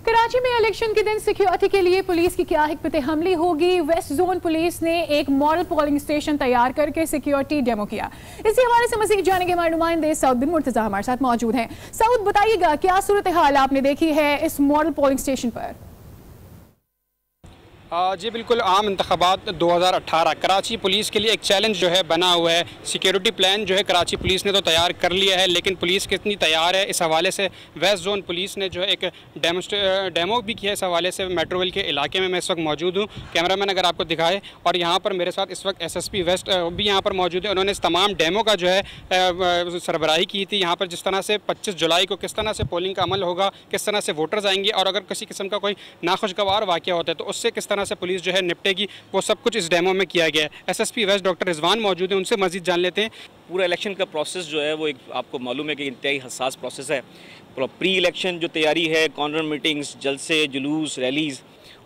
कराची में इलेक्शन के दिन सिक्योरिटी के लिए पुलिस की क्या हिकमत हमली होगी। वेस्ट जोन पुलिस ने एक मॉडल पोलिंग स्टेशन तैयार करके सिक्योरिटी डेमो किया। इसी हवाले से मज़ीद जानेंगे हमारे नुमाइंदे सऊद बिन मुर्तजा हमारे साथ मौजूद हैं। सऊद, बताइएगा क्या सूरत हाल आपने देखी है इस मॉडल पोलिंग स्टेशन पर? जी बिल्कुल, आम इंतखाबात 2018 कराची पुलिस के लिए एक चैलेंज जो है बना हुआ है। सिक्योरिटी प्लान जो है कराची पुलिस ने तो तैयार कर लिया है, लेकिन पुलिस कितनी तैयार है इस हवाले से वेस्ट जोन पुलिस ने जो है एक डेमो भी किया। इस हवाले से मेट्रोविल के इलाके में मैं इस वक्त मौजूद हूँ। कैमरामैन अगर आपको दिखाए, और यहाँ पर मेरे साथ इस वक्त SSP वेस्ट भी यहाँ पर मौजूद है। उन्होंने इस तमाम डेमो का जो है सरबराही की थी। यहाँ पर जिस तरह से 25 जुलाई को किस तरह से पोलिंग का अमल होगा, किस तरह से वोटर्स आएंगे, और अगर किसी किस्म का कोई नाखुशगवार वाक़या होता है तो उससे किस तरह से पुलिस जो है निपटेगी, वो सब कुछ इस डेमो में किया गया है। SSP वेस्ट डॉक्टर रिजवान मौजूद हैं, उनसे मजीद जान लेते हैं। पूरा इलेक्शन का प्रोसेस जो है वो एक आपको मालूम है कि इंतहाई हसास प्रोसेस है। प्री इलेक्शन जो तैयारी है, कॉर्नर मीटिंग्स, जलसे, जुलूस, रैलीज़,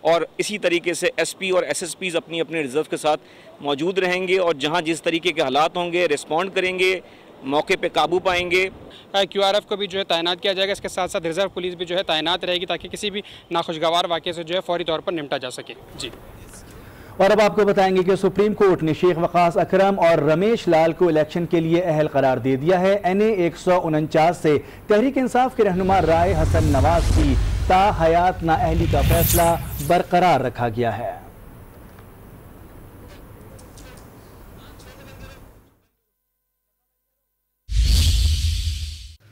और इसी तरीके से SP और SSPs अपनी अपने रिजर्व के साथ मौजूद रहेंगे और जहाँ जिस तरीके के हालात होंगे रिस्पॉन्ड करेंगे, मौके पे काबू पाएंगे। QRF को भी जो है तैनात किया जाएगा। इसके साथ साथ रिजर्व पुलिस भी जो है तैनात रहेगी ताकि किसी भी नाखुशगवार वाक़े से जो है फौरी तौर पर निपटा जा सके। जी, और अब आपको बताएंगे कि सुप्रीम कोर्ट ने शेख वकास अकरम और रमेश लाल को इलेक्शन के लिए अहल करार दे दिया है। NA 149 से तहरीक इंसाफ के रहनुमा राय हसन नवाज की ताहयात नाअहली का फैसला बरकरार रखा गया है।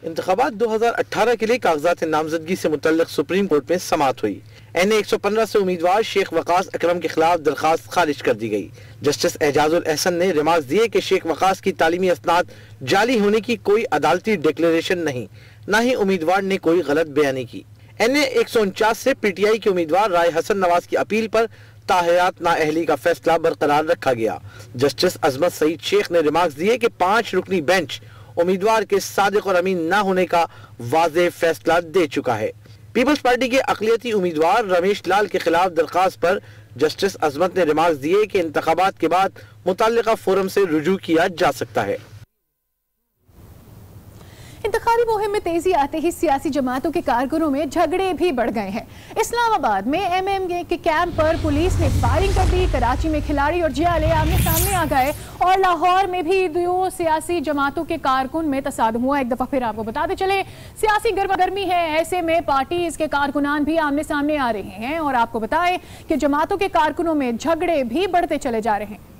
इंतखाबात 2018 के लिए कागजात नामजदगी से मुतल्लिक सुप्रीम कोर्ट में समाअत हुई। NA 115 से उम्मीदवार शेख वकास अकरम के खिलाफ दरखास्त खारिज कर दी गई। जस्टिस एजाजुल एहसन ने रिमार्क दिए कि शेख वकास की तालीमी असनाद जाली होने की कोई अदालती डिक्लेरेशन नहीं, न ही उम्मीदवार ने कोई गलत बयानी की। NA 149 से PTI के उम्मीदवार राय हसन नवाज की अपील पर ताहयात नाअहली का फैसला बरकरार रखा गया। जस्टिस अजमत सईद शेख ने रिमार्क दिए कि 5 रुकनी बेंच उम्मीदवार के सादिक और अमीन न होने का वाज़ेह फैसला दे चुका है। पीपल्स पार्टी के अक़लियती उम्मीदवार रमेश लाल के खिलाफ दरखास्त पर जस्टिस अजमत ने रिमार्क दिए कि इंतखाबात के बाद मुतल्लिका फोरम से रुजू किया जा सकता है। इंतखाबी मुहिम में तेजी आते ही सियासी जमातों के कारकुनों में झगड़े भी बढ़ गए हैं। इस्लामाबाद में MMK के कैंप पर पुलिस ने फायरिंग कर दी। कराची में खिलाड़ी और जियाले आमने सामने आ गए और लाहौर में भी दो सियासी जमातों के कारकुन में तसादुम हुआ। एक दफा फिर आपको बताते चले, सियासी गर्मागर्मी है, ऐसे में पार्टीज के कारकुनान भी आमने सामने आ रहे हैं। और आपको बताएं कि जमातों के कारकुनों में झगड़े भी बढ़ते चले जा रहे हैं।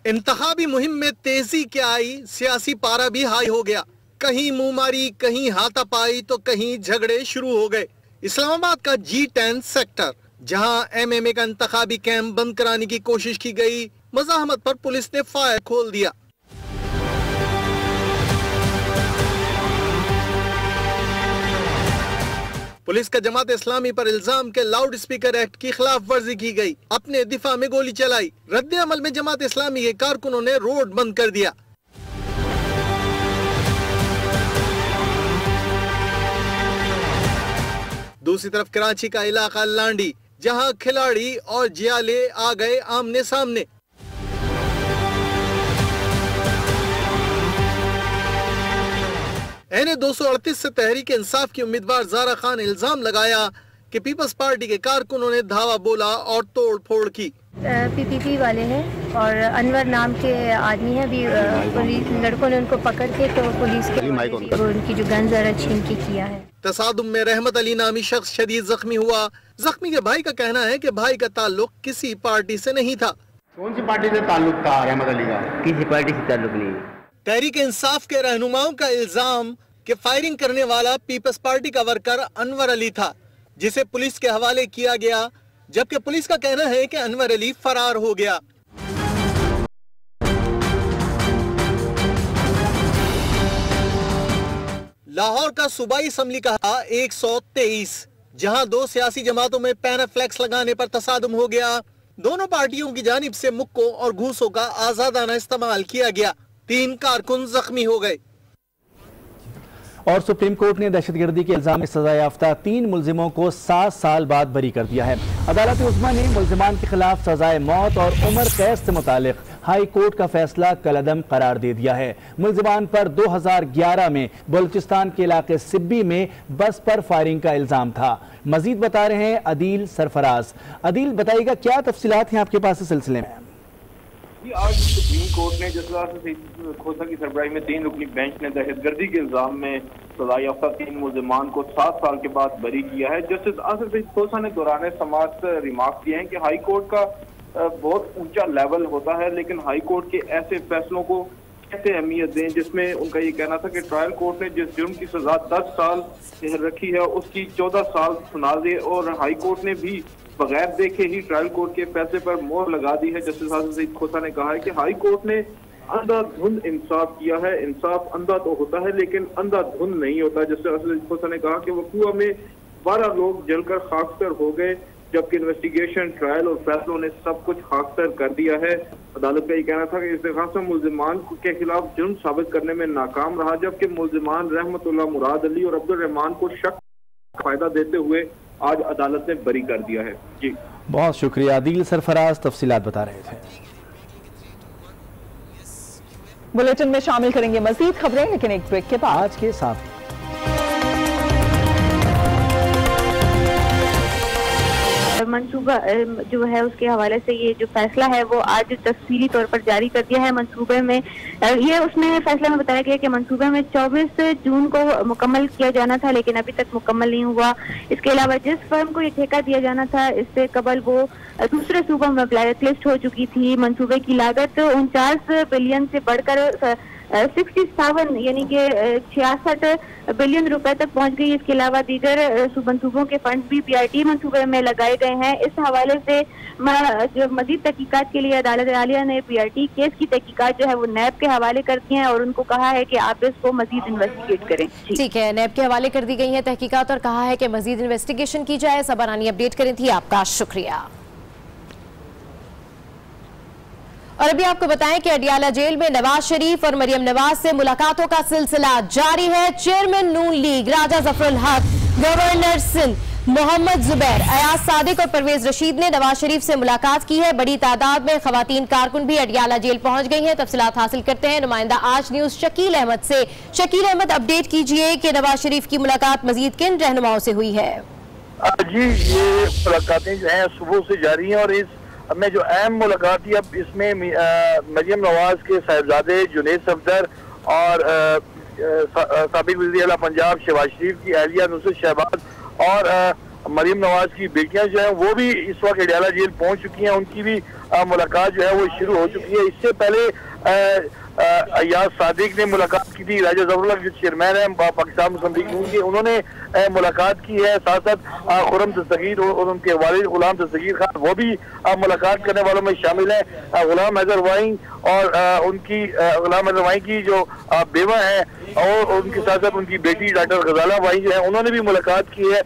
इंतखाबी मुहिम में तेजी क्या आई, सियासी पारा भी हाई हो गया। कहीं मुंहमारी, कहीं हाथापाई तो कहीं झगड़े शुरू हो गए। इस्लामाबाद का G10 सेक्टर, जहां MMA का इंतखाबी कैंप बंद कराने की कोशिश की गई, मज़ाहमत पर पुलिस ने फायर खोल दिया। पुलिस का जमात इस्लामी पर इल्जाम के लाउड स्पीकर एक्ट की खिलाफ वर्जी की गई। अपने दिफा में गोली चलाई। रद्द अमल में जमात इस्लामी के कारकुनों ने रोड बंद कर दिया। दूसरी तरफ कराची का इलाका लांडी, जहां खिलाड़ी और जियाले आ गए आमने सामने। NA 238 से तहरीक इंसाफ की उम्मीदवार ज़ारा खान ने इल्जाम लगाया कि पीपल्स पार्टी के कारकुनों ने धावा बोला और तोड़ फोड़ की। PPP वाले हैं और अनवर नाम के आदमी हैं, अभी पुलिस लड़कों ने उनको पकड़ के तो पुलिस के उनकी जो गन जरा छीन के किया है। तसादुम में रहमत अली नामी शख्स शदीद जख्मी हुआ। जख्मी के भाई का कहना है कि भाई का ताल्लुक किसी पार्टी से नहीं था। कौन सी पार्टी से ताल्लुक था रहमत अली का? किसी पार्टी से ताल्लुक नहीं। तहरीक इंसाफ के रहनुमाओं का इल्जाम कि फायरिंग करने वाला पीपल्स पार्टी का वर्कर अनवर अली था, जिसे पुलिस के हवाले किया गया, जबकि पुलिस का कहना है कि अनवर अली फरार हो गया। लाहौर का सूबाई असम्बली का 123, जहां दो सियासी जमातों में पैनाफ्लेक्स लगाने पर तसादुम हो गया। दोनों पार्टियों की जानिब से मुक्कों और घूसों का आजादाना इस्तेमाल किया गया। 3 कारकुन जख्मी हो गए। और सुप्रीम कोर्ट ने दहशतगर्दी के इल्जाम में सजा याफ्ता 3 मुलजिमों को 7 साल बाद बरी कर दिया है। अदालत उज़्मा ने मुलजिमान के खिलाफ सजाए मौत और उम्र कैद से मुतालिक हाई कोर्ट का फैसला कलअदम करार दे दिया है। मुलजिमान पर 2011 में बलूचिस्तान के इलाके सिब्बी में बस पर फायरिंग का इल्जाम था। मजीद बता रहे हैं अदील सरफराज। अदील, बताइएगा क्या तफसीलात हैं आपके पास इस सिलसिले में? आज सुप्रीम कोर्ट ने जिस तरह से खोसा की सरबराही में 3 रुकनी बेंच ने दहशतगर्दी के इल्जाम में सजा याफ्ता 3 मुलजिमान को 7 साल के बाद बरी किया है। जस्टिस आसिफ सईद खोसा ने दौरान समाअत रिमार्क किए हैं कि हाई कोर्ट का बहुत ऊंचा लेवल होता है, लेकिन हाई कोर्ट के ऐसे फैसलों को कैसे अहमियत दें, जिसमें उनका ये कहना था कि ट्रायल कोर्ट ने जिस जुर्म की सजा 10 साल रखी है उसकी 14 साल सुना दे, और हाई कोर्ट ने भी बगैर देखे ही ट्रायल कोर्ट के फैसले पर मोहर लगा दी है। जस्टिस आसिफ सईद खोसा ने कहा है कि हाई कोर्ट ने अंधाधुंध इंसाफ किया है। इंसाफ अंधा तो होता है लेकिन अंधाधुंध नहीं होता। जस्टिस आसिफ सईद खोसा ने कहा कि वकूआ में 12 लोग जलकर खाकसर हो गए, जबकि इन्वेस्टिगेशन, ट्रायल और फैसलों ने सब कुछ खाकसर कर दिया है। अदालत का ये कहना था कि इस्तेगासा मुलजिमान के खिलाफ जुर्म साबित करने में नाकाम रहा, जबकि मुलजिमान रहमतुल्लाह मुराद अली और अब्दुल रहमान को शक फायदा देते हुए आज अदालत ने बरी कर दिया है। जी बहुत शुक्रिया अदील सरफराज, तफसीलात बता रहे थे। बुलेटिन में शामिल करेंगे मजीद खबरें, लेकिन एक ब्रेक के बाद। आज के साथ मंसूबा जो है उसके हवाले से ये जो फैसला है वो आज तफसीली तौर पर जारी कर दिया है। मंसूबे में ये उसमें फैसले में बताया गया कि मंसूबे में 24 जून को मुकम्मल किया जाना था, लेकिन अभी तक मुकम्मल नहीं हुआ। इसके अलावा जिस फर्म को ये ठेका दिया जाना था इससे कबल वो दूसरे सूबों में ब्लैक लिस्ट हो चुकी थी। मंसूबे की लागत 49 बिलियन से बढ़कर 67 यानी कि 66 बिलियन रुपए तक पहुंच गई। इसके अलावा दीगर मंसूबों के फंड भी PRT मंसूबे में लगाए गए हैं। इस हवाले से जो मजीद तहकीकात के लिए अदालत आलिया ने PRT केस की तहकीकात जो है वो नैब के हवाले कर दी है और उनको कहा है कि आप इसको मजीद इन्वेस्टिगेट करें। ठीक है, नैब के हवाले कर दी गई है तहकीकात और कहा है कि मजीद इन्वेस्टिगेशन की जाए। सबरानी अपडेट करें थी, आपका शुक्रिया। और अभी आपको बताएं कि अडियाला जेल में नवाज शरीफ और मरियम नवाज से मुलाकातों का सिलसिला जारी है। चेयरमैन नून लीग राजा जफरुल हक, गवर्नर सिंध मोहम्मद जुबैर, अयाज सादिक और परवेज रशीद ने नवाज शरीफ से मुलाकात की है। बड़ी तादाद में खवातीन कारकुन भी अडियाला जेल पहुंच गई हैं। तफसीलात हासिल करते हैं नुमाइंदा आज न्यूज शकील अहमद से। शकील अहमद, अपडेट कीजिए कि नवाज शरीफ की मुलाकात मजीद किन रहनुमाओं से हुई है? जी, ये मुलाकातें जो है सुबह से जारी है और इस में जो अहम मुलाकात थी अब इसमें मरियम नवाज के साहिबजादे जुनैद सफदर और साबिक वज़ीर आला पंजाब शहबाज शरीफ की अहलिया नुसरत शहबाज और मरियम नवाज की बेटियां जो हैं वो भी इस वक्त अडियाला जेल पहुंच चुकी हैं। उनकी भी मुलाकात जो है वो शुरू हो चुकी है। इससे पहले अयाज सादिक ने मुलाकात की थी, राजा जफरुल हक जो चेयरमैन है पाकिस्तान मुस्लिम लीग नून के, उन्होंने मुलाकात की है। साथ साथ खुर्रम दस्तगीर और उनके वालिद गुलाम दस्तगीर खान वो भी मुलाकात करने वालों में शामिल है। गुलाम हैदर वाई और उनकी गुलाम हैदर वाई की जो बेवा है और उनके साथ साथ उनकी बेटी डॉक्टर गजाला वाई जो है उन्होंने भी मुलाकात की है।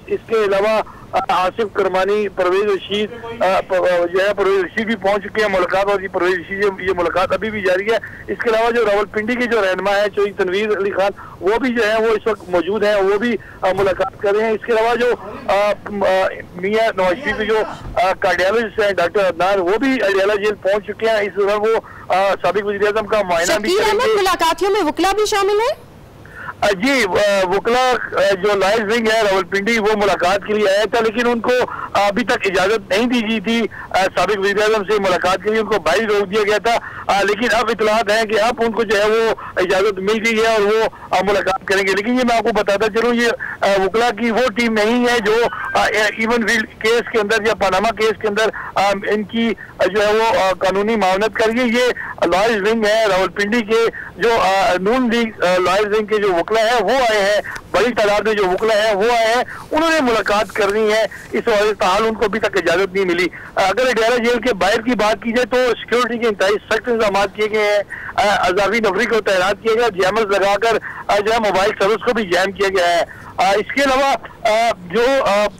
इसके अलावा आसिफ करमानी, परवेज रशीद जो है परवेज रशीद भी पहुंच चुके हैं मुलाकात, और परवेज रशीद ये मुलाकात अभी भी जारी है। इसके अलावा जो रावलपिंडी के जो रहनुमा है चौधरी तनवीर अली खान वो भी जो है वो इस वक्त मौजूद हैं, वो भी मुलाकात कर रहे हैं। इसके अलावा जो मियां नवाज शरीफ के जो कार्डियोलॉजिस्ट हैं डॉक्टर अदनान वो भी अडियाला जेल पहुंच चुके हैं। इस दौरान वो साबिक वज़ीर आज़म का मुआयना भी करेंगे। मुलाकातियों में वकला भी शामिल है? जी, वकला जो लॉयर्स विंग है रावलपिंडी वो मुलाकात के लिए आया था, लेकिन उनको अभी तक इजाजत नहीं दी गई थी साबिक वज़ीर आज़म से मुलाकात के लिए, उनको बाहर रोक दिया गया था। लेकिन अब इतलात है कि अब उनको जो है वो इजाजत मिल गई है और वो मुलाकात करेंगे। लेकिन ये मैं आपको बताता चलूँ, ये वकला की वो टीम नहीं है जो इवन फील्ड केस के अंदर या पनामा केस के अंदर इनकी जो है वो कानूनी मावनत करिए। ये लॉयर्स विंग है रावलपिंडी के, जो नून लीग लॉयर्स विंग के जो वकला है वो आए हैं, बड़ी तादाद में जो वकला है वो आए हैं, उन्होंने मुलाकात करनी है। इस वजह से हाल उनको अभी तक इजाजत नहीं मिली। अगर अडियाला जेल के बाहर की बात की जाए तो सिक्योरिटी के इंतहाई सख्त इंतजाम किए गए हैं। अजाफी नफरी को तैनात किया गया, जैमर्स लगाकर जो है मोबाइल सर्विस को भी जैम किया गया है। इसके अलावा जो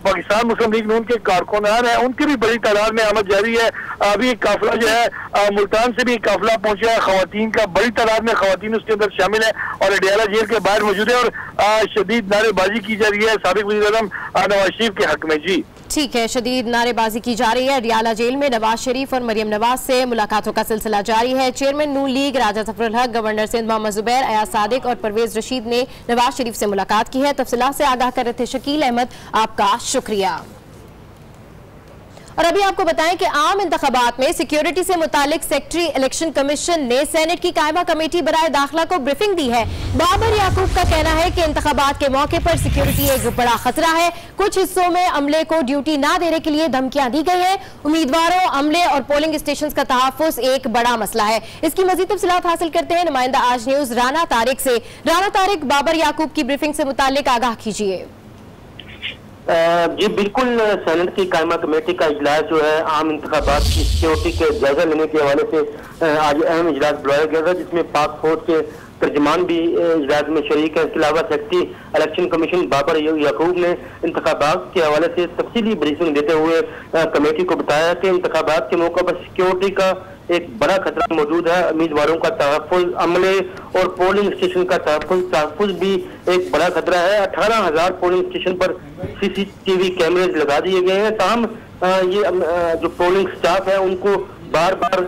पाकिस्तान मुस्लिम लीग नून के कारकुनान हैं उनकी भी बड़ी तादाद में आमद जारी है। अभी काफिला जो है मुल्तान से भी काफिला पहुंचा है, खवातीन का बड़ी तादाद में खवातीन उसके अंदर शामिल है और अडियाला जेल के बाहर मौजूद है और शदीद नारेबाजी की जा रही है साबिक वज़ीर-ए-आज़म नवाज शरीफ के हक में। जी ठीक है, शदीद नारेबाजी की जा रही है। अडियाला जेल में नवाज शरीफ और मरियम नवाज से मुलाकातों का सिलसिला जारी है। चेयरमैन नून लीग राजा ज़फरुल हक, गवर्नर सिंध मोहम्मद ज़ुबैर, अयाज सादिक और परवेज रशीद ने नवाज शरीफ से मुलाकात की है। तफसीलात से आगाह कर रहे थे शकील अहमद, आपका शुक्रिया। और अभी आपको बताएं कि आम इंतखाबात में सिक्योरिटी से मुतालिक सेक्रेटरी इलेक्शन कमीशन ने सेनेट की कायमा कमेटी बराए दाखिला को ब्रीफिंग दी है। बाबर याकूब का कहना है कि इंतखाबात के मौके पर सिक्योरिटी एक बड़ा खतरा है। कुछ हिस्सों में अमले को ड्यूटी ना देने के लिए धमकियां दी गई है। उम्मीदवारों, अमले और पोलिंग स्टेशन का तहफ्फुज एक बड़ा मसला है। इसकी मजीद तफसीलात हासिल करते हैं नुमाइंदा आज न्यूज राना तारिक से। राना तारिक, बाबर याकूब की ब्रीफिंग से मुतालिक आगाह कीजिए। जी बिल्कुल, सेनेट की कायमा कमेटी का इजलास जो है आम इंतखाबात की सिक्योरिटी के जायजा लेने के हवाले से आज अहम इजलास बुलाया गया था, जिसमें पाक फौज के तर्जमान भी इजलास में शरीक है। इसके अलावा सेक्रेटरी इलेक्शन कमीशन बाबर याकूब ने इंतखाबात के हवाले से तफसीली ब्रीफिंग देते हुए कमेटी को बताया कि इंतखाबात के मौके पर सिक्योरिटी का एक बड़ा खतरा मौजूद है। उम्मीदवारों का तहफ्फुज, अमले और पोलिंग स्टेशन का तहफ्फुज भी एक बड़ा खतरा है। 18,000 पोलिंग स्टेशन पर CCTV कैमरे लगा दिए गए हैं। ताहम ये जो पोलिंग स्टाफ है उनको बार बार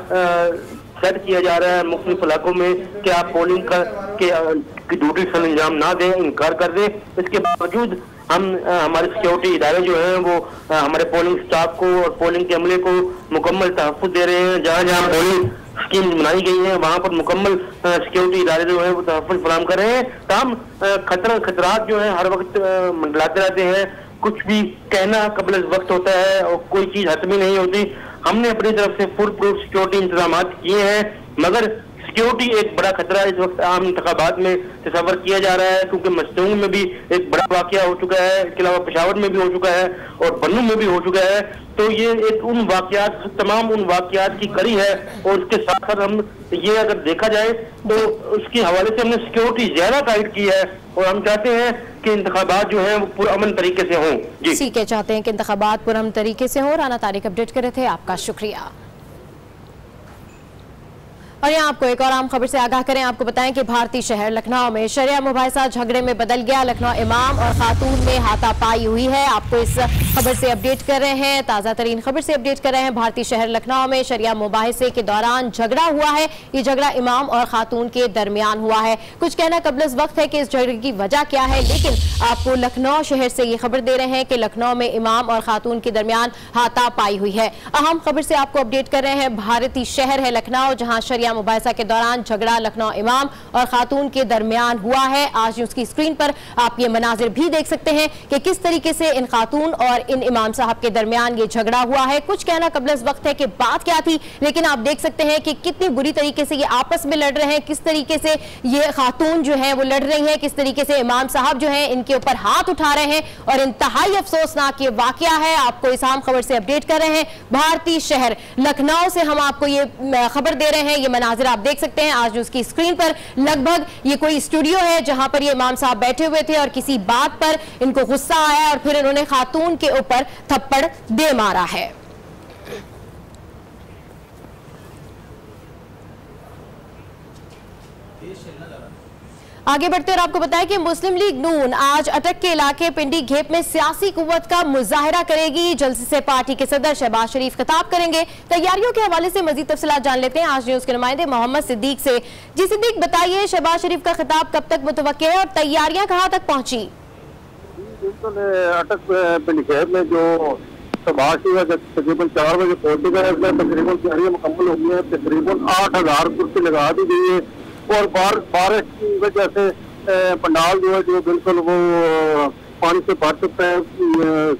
सेट किया जा रहा है मुख्तलिफ इलाकों में कि आप पोलिंग की ड्यूटी से अंजाम ना दें, इनकार कर दें। इसके बावजूद हम हमारे सिक्योरिटी इदारे जो हैं वो हमारे पोलिंग स्टाफ को और पोलिंग के अमले को मुकम्मल तहफ्फुज दे रहे हैं। जहाँ जहाँ पोलिंग स्कीम बनाई गई है वहाँ पर मुकम्मल सिक्योरिटी इदारे जो है वो तहफ्फुज फराहम कर रहे हैं। तमाम खतरात जो है हर वक्त मंडलाते रहते हैं। कुछ भी कहना कबल वक्त होता है और कोई चीज हतमी नहीं होती। हमने अपनी तरफ से फुल प्रूफ सिक्योरिटी इंतजाम किए हैं, मगर सिक्योरिटी एक बड़ा खतरा इस वक्त आम इंतखाबात में तस्वर किया जा रहा है, क्योंकि मस्तूम में भी एक बड़ा वाकया हो चुका है, इसके अलावा पेशावर में भी हो चुका है और बन्नू में भी हो चुका है। तो ये एक उन वाकयात, तमाम उन वाकयात की कड़ी है और उसके साथ साथ हम ये अगर देखा जाए तो उसके हवाले से हमने सिक्योरिटी ज्यादा टाइट की है और हम चाहते हैं कि इंतखाबात जो है वो पुरअमन तरीके से हों। जी ठीक है, चाहते हैं कि इंतखाबात पुरअमन तरीके से हो। राना तारिक अपडेट कर रहे थे, आपका शुक्रिया। और यहाँ आपको एक और आम खबर से आगाह करें, आपको बताएं कि भारतीय शहर लखनऊ में शरिया मुबाहिसा झगड़े में बदल गया। लखनऊ इमाम और खातून में हाथापाई हुई है। आपको इस खबर से अपडेट कर रहे हैं, ताज़ा तरीन खबर से अपडेट कर रहे हैं। भारतीय शहर लखनऊ में शरिया मुबाहिसे के दौरान झगड़ा हुआ है। ये झगड़ा इमाम और खातून के दरमियान हुआ है। कुछ कहना कबल वक्त है कि इस झगड़े की वजह क्या है, लेकिन आपको लखनऊ शहर से ये खबर दे रहे हैं कि लखनऊ में इमाम और खातून के दरमियान हाथापाई हुई है। अहम खबर से आपको अपडेट कर रहे हैं, भारतीय शहर है लखनऊ जहाँ शरिया मुबाहिसा के दौरान झगड़ा लखनऊ इमाम और खातून के दरमियान हुआ है। आज उसकी स्क्रीन पर आप ये मनाजिर भी देख सकते हैं कि किस तरीके से इन खातून और इन इमाम साहब के दरमियान ये झगड़ा हुआ है। कुछ कहना कबल वक्त है कि बात क्या थी, लेकिन आप देख सकते हैं कि कितनी बुरी तरीके से ये आपस में लड़ रहे हैं, किस तरीके से ये खातून जो है वो लड़ रही है, किस तरीके से इमाम साहब जो है इनके ऊपर हाथ उठा रहे हैं और इंतहाई अफसोसनाक ये वाकया है। आपको इस आम खबर से अपडेट कर रहे हैं, भारतीय शहर लखनऊ से हम आपको ये खबर दे रहे हैं। ये मनाजिर आप देख सकते हैं आज उसकी स्क्रीन पर। लगभग ये कोई स्टूडियो है जहां पर ये इमाम साहब बैठे हुए थे और किसी बात पर इनको गुस्सा आया और फिर इन्होंने खातून के ऊपर थप्पड़ दे मारा है। आगे बढ़ते और आपको बताएं कि मुस्लिम लीग नून आज अटक के इलाके पिंडी घेप में सियासी कुव्वत का मुजाहिरा करेगी। जलसे से पार्टी के सदर शहबाज शरीफ खिताब करेंगे। तैयारियों के हवाले से मजीद तफसीलात जान लेते हैं आज न्यूज के नुमाइंदे मोहम्मद सिद्दीक से। जी सिद्दीक, बताइए शहबाज शरीफ का खिताब कब तक मुतवक्के है और तैयारियां कहां तक पहुंची? बिल्कुल, अटक पिंडी घेप में जो शहबाज शरीफ तकरीबन 4 बजे पहुंचेगा, इसमें तकरीबन तैयारियां मुकम्मल हो गई है। तकरीबन 8,000 कुर्सी लगा दी गई है और बारिश की वजह से पंडाल जो है जो बिल्कुल वो पानी से भर चुका है।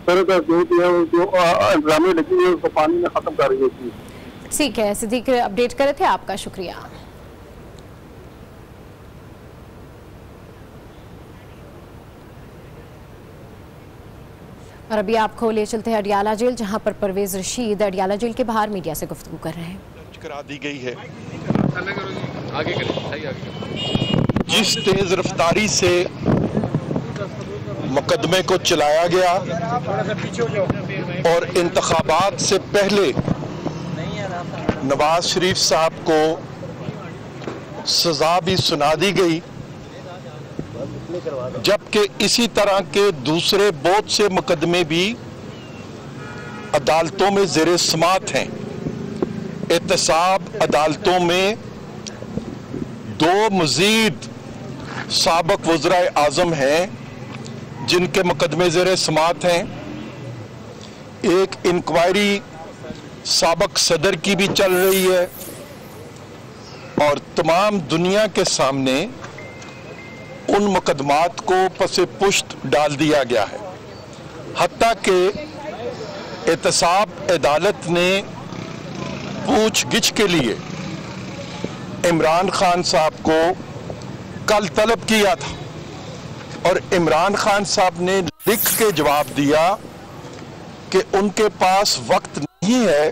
सरकार जो इंतजामिया लगी है उसको पानी में खत्म कर रही है। ठीक है, सिद्दीक अपडेट कर रहे थे, आपका शुक्रिया। और अभी आपको ले चलते हैं अडियाला जेल, जहां पर परवेज रशीद अडियाला जेल के बाहर मीडिया से गुफ्तगू कर रहे हैं। करा दी गई है। आगे जिस तेज रफ्तारी से मुकदमे को चलाया गया और इंतखाबात से पहले नवाज शरीफ साहब को सजा भी सुना दी गई, जबकि इसी तरह के दूसरे बहुत से मुकदमे भी अदालतों में ज़ेरे समात हैं। एहतसाब अदालतों में 2 मज़ीद साबिक़ वज़राए आज़म हैं जिनके मुकदमे ज़ेरे समात हैं। एक इंक्वायरी साबिक़ सदर की भी चल रही है और तमाम दुनिया के सामने उन मुकदमात को पसे पुश्त डाल दिया गया है। हत्ता कि एहतसाब अदालत ने पूछगिछ के लिए इमरान खान साहब को कल तलब किया था और इमरान खान साहब ने लिख के जवाब दिया कि उनके पास वक्त नहीं है,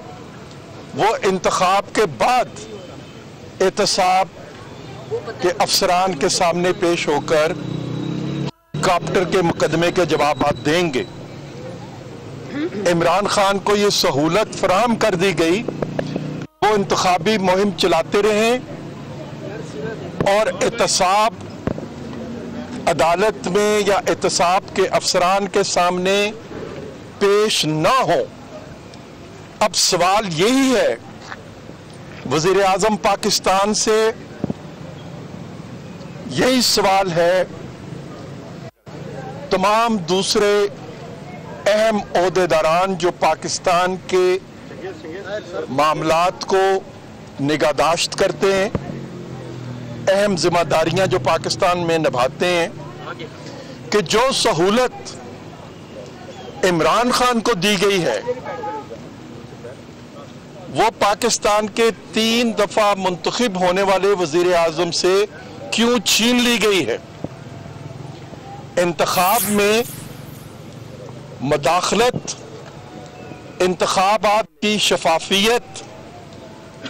वो इंतखाब के बाद एहतसाब के अफसरान के सामने पेश होकर हेलीकॉप्टर के मुकदमे के जवाब देंगे। इमरान खान को ये सहूलत फराहम कर दी गई, वो इंतखाबी मुहिम चलाते रहे और एहतसाब अदालत में या एहतसाब के अफसरान के सामने पेश ना हो। अब सवाल यही है वज़ीर आज़म पाकिस्तान से, यही सवाल है तमाम दूसरे अहम ओहदेदारान जो पाकिस्तान के मामलात को निगाहदाश्त करते हैं, अहम जिम्मेदारियां जो पाकिस्तान में निभाते हैं, कि जो सहूलत इमरान खान को दी गई है वो पाकिस्तान के 3 दफा मुंतखब होने वाले वजीर आजम से क्यों छीन ली गई है। इंतखाब में मदाखलत, इंतखाबात की शफाफियत,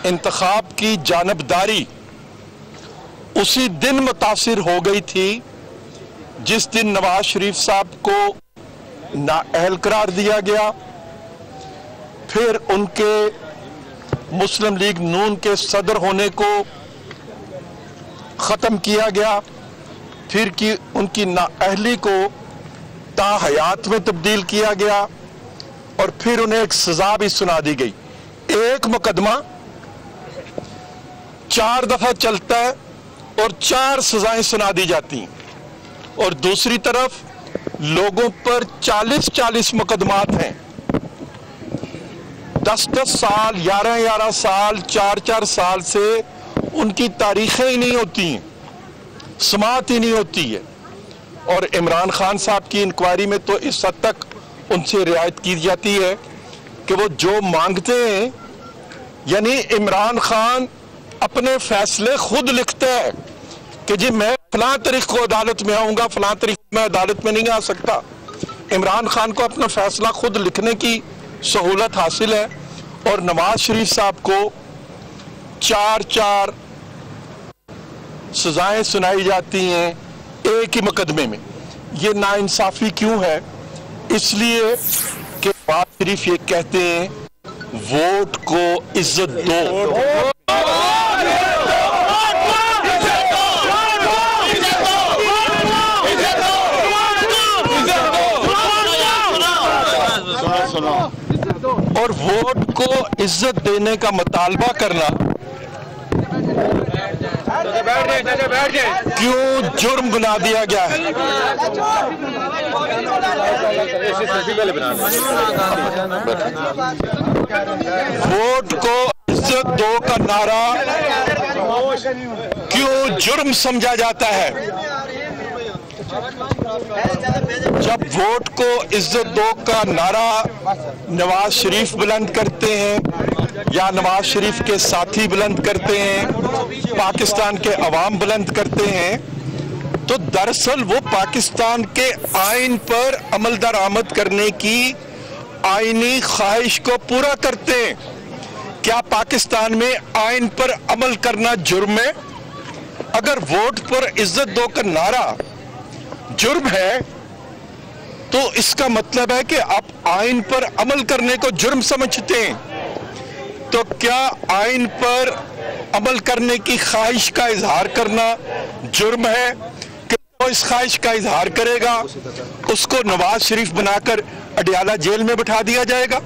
इंतखाब की जानबदारी उसी दिन मुतासिर हो गई थी जिस दिन नवाज शरीफ साहब को नाअहल करार दिया गया, फिर उनके मुस्लिम लीग नून के सदर होने को ख़त्म किया गया, फिर कि उनकी नाअहली को ताहयात में तब्दील किया गया और फिर उन्हें एक सजा भी सुना दी गई। एक मुकदमा 4 दफा चलता है और 4 सजाएं सुना दी जाती हैं, और दूसरी तरफ लोगों पर 40-40 मुकदमात हैं, 10-10 साल, 11-11 साल, 4-4 साल से उनकी तारीखें ही नहीं होती हैं, समात ही नहीं होती है। और इमरान खान साहब की इंक्वायरी में तो इस हद तक उनसे रियायत की जाती है कि वो जो मांगते हैं, यानी इमरान खान अपने फैसले खुद लिखता है कि जी मैं फलां तारीख को अदालत में आऊंगा, फलां तारीख में अदालत में नहीं आ सकता। इमरान खान को अपना फैसला खुद लिखने की सहूलत हासिल है और नवाज शरीफ साहब को 4-4 सजाएं सुनाई जाती हैं एक ही मुकदमे में। ये नाइंसाफी क्यों है? इसलिए कि नवाज शरीफ ये कहते हैं वोट को इज्जत दो। और वोट को इज्जत देने का मुतालबा करना क्यों जुर्म बना दिया गया है? वोट को इज्जत दो का नारा क्यों जुर्म समझा जाता है? जब वोट को इज्जत दो का नारा नवाज शरीफ बुलंद करते हैं या नवाज शरीफ के साथी बुलंद करते हैं, पाकिस्तान के अवाम बुलंद करते हैं, तो दरअसल वो पाकिस्तान के आइन पर अमल दरामद करने की आईनी ख्वाहिश को पूरा करते हैं। क्या पाकिस्तान में आइन पर अमल करना जुर्म है? अगर वोट पर इज्जत दो का नारा जुर्म है तो इसका मतलब है कि आप आइन पर अमल करने को जुर्म समझते हैं। तो क्या आइन पर अमल करने की ख्वाहिश का इजहार करना जुर्म है? कि वो इस ख्वाहिश का इजहार करेगा उसको नवाज शरीफ बनाकर अडियाला जेल में बिठा दिया जाएगा?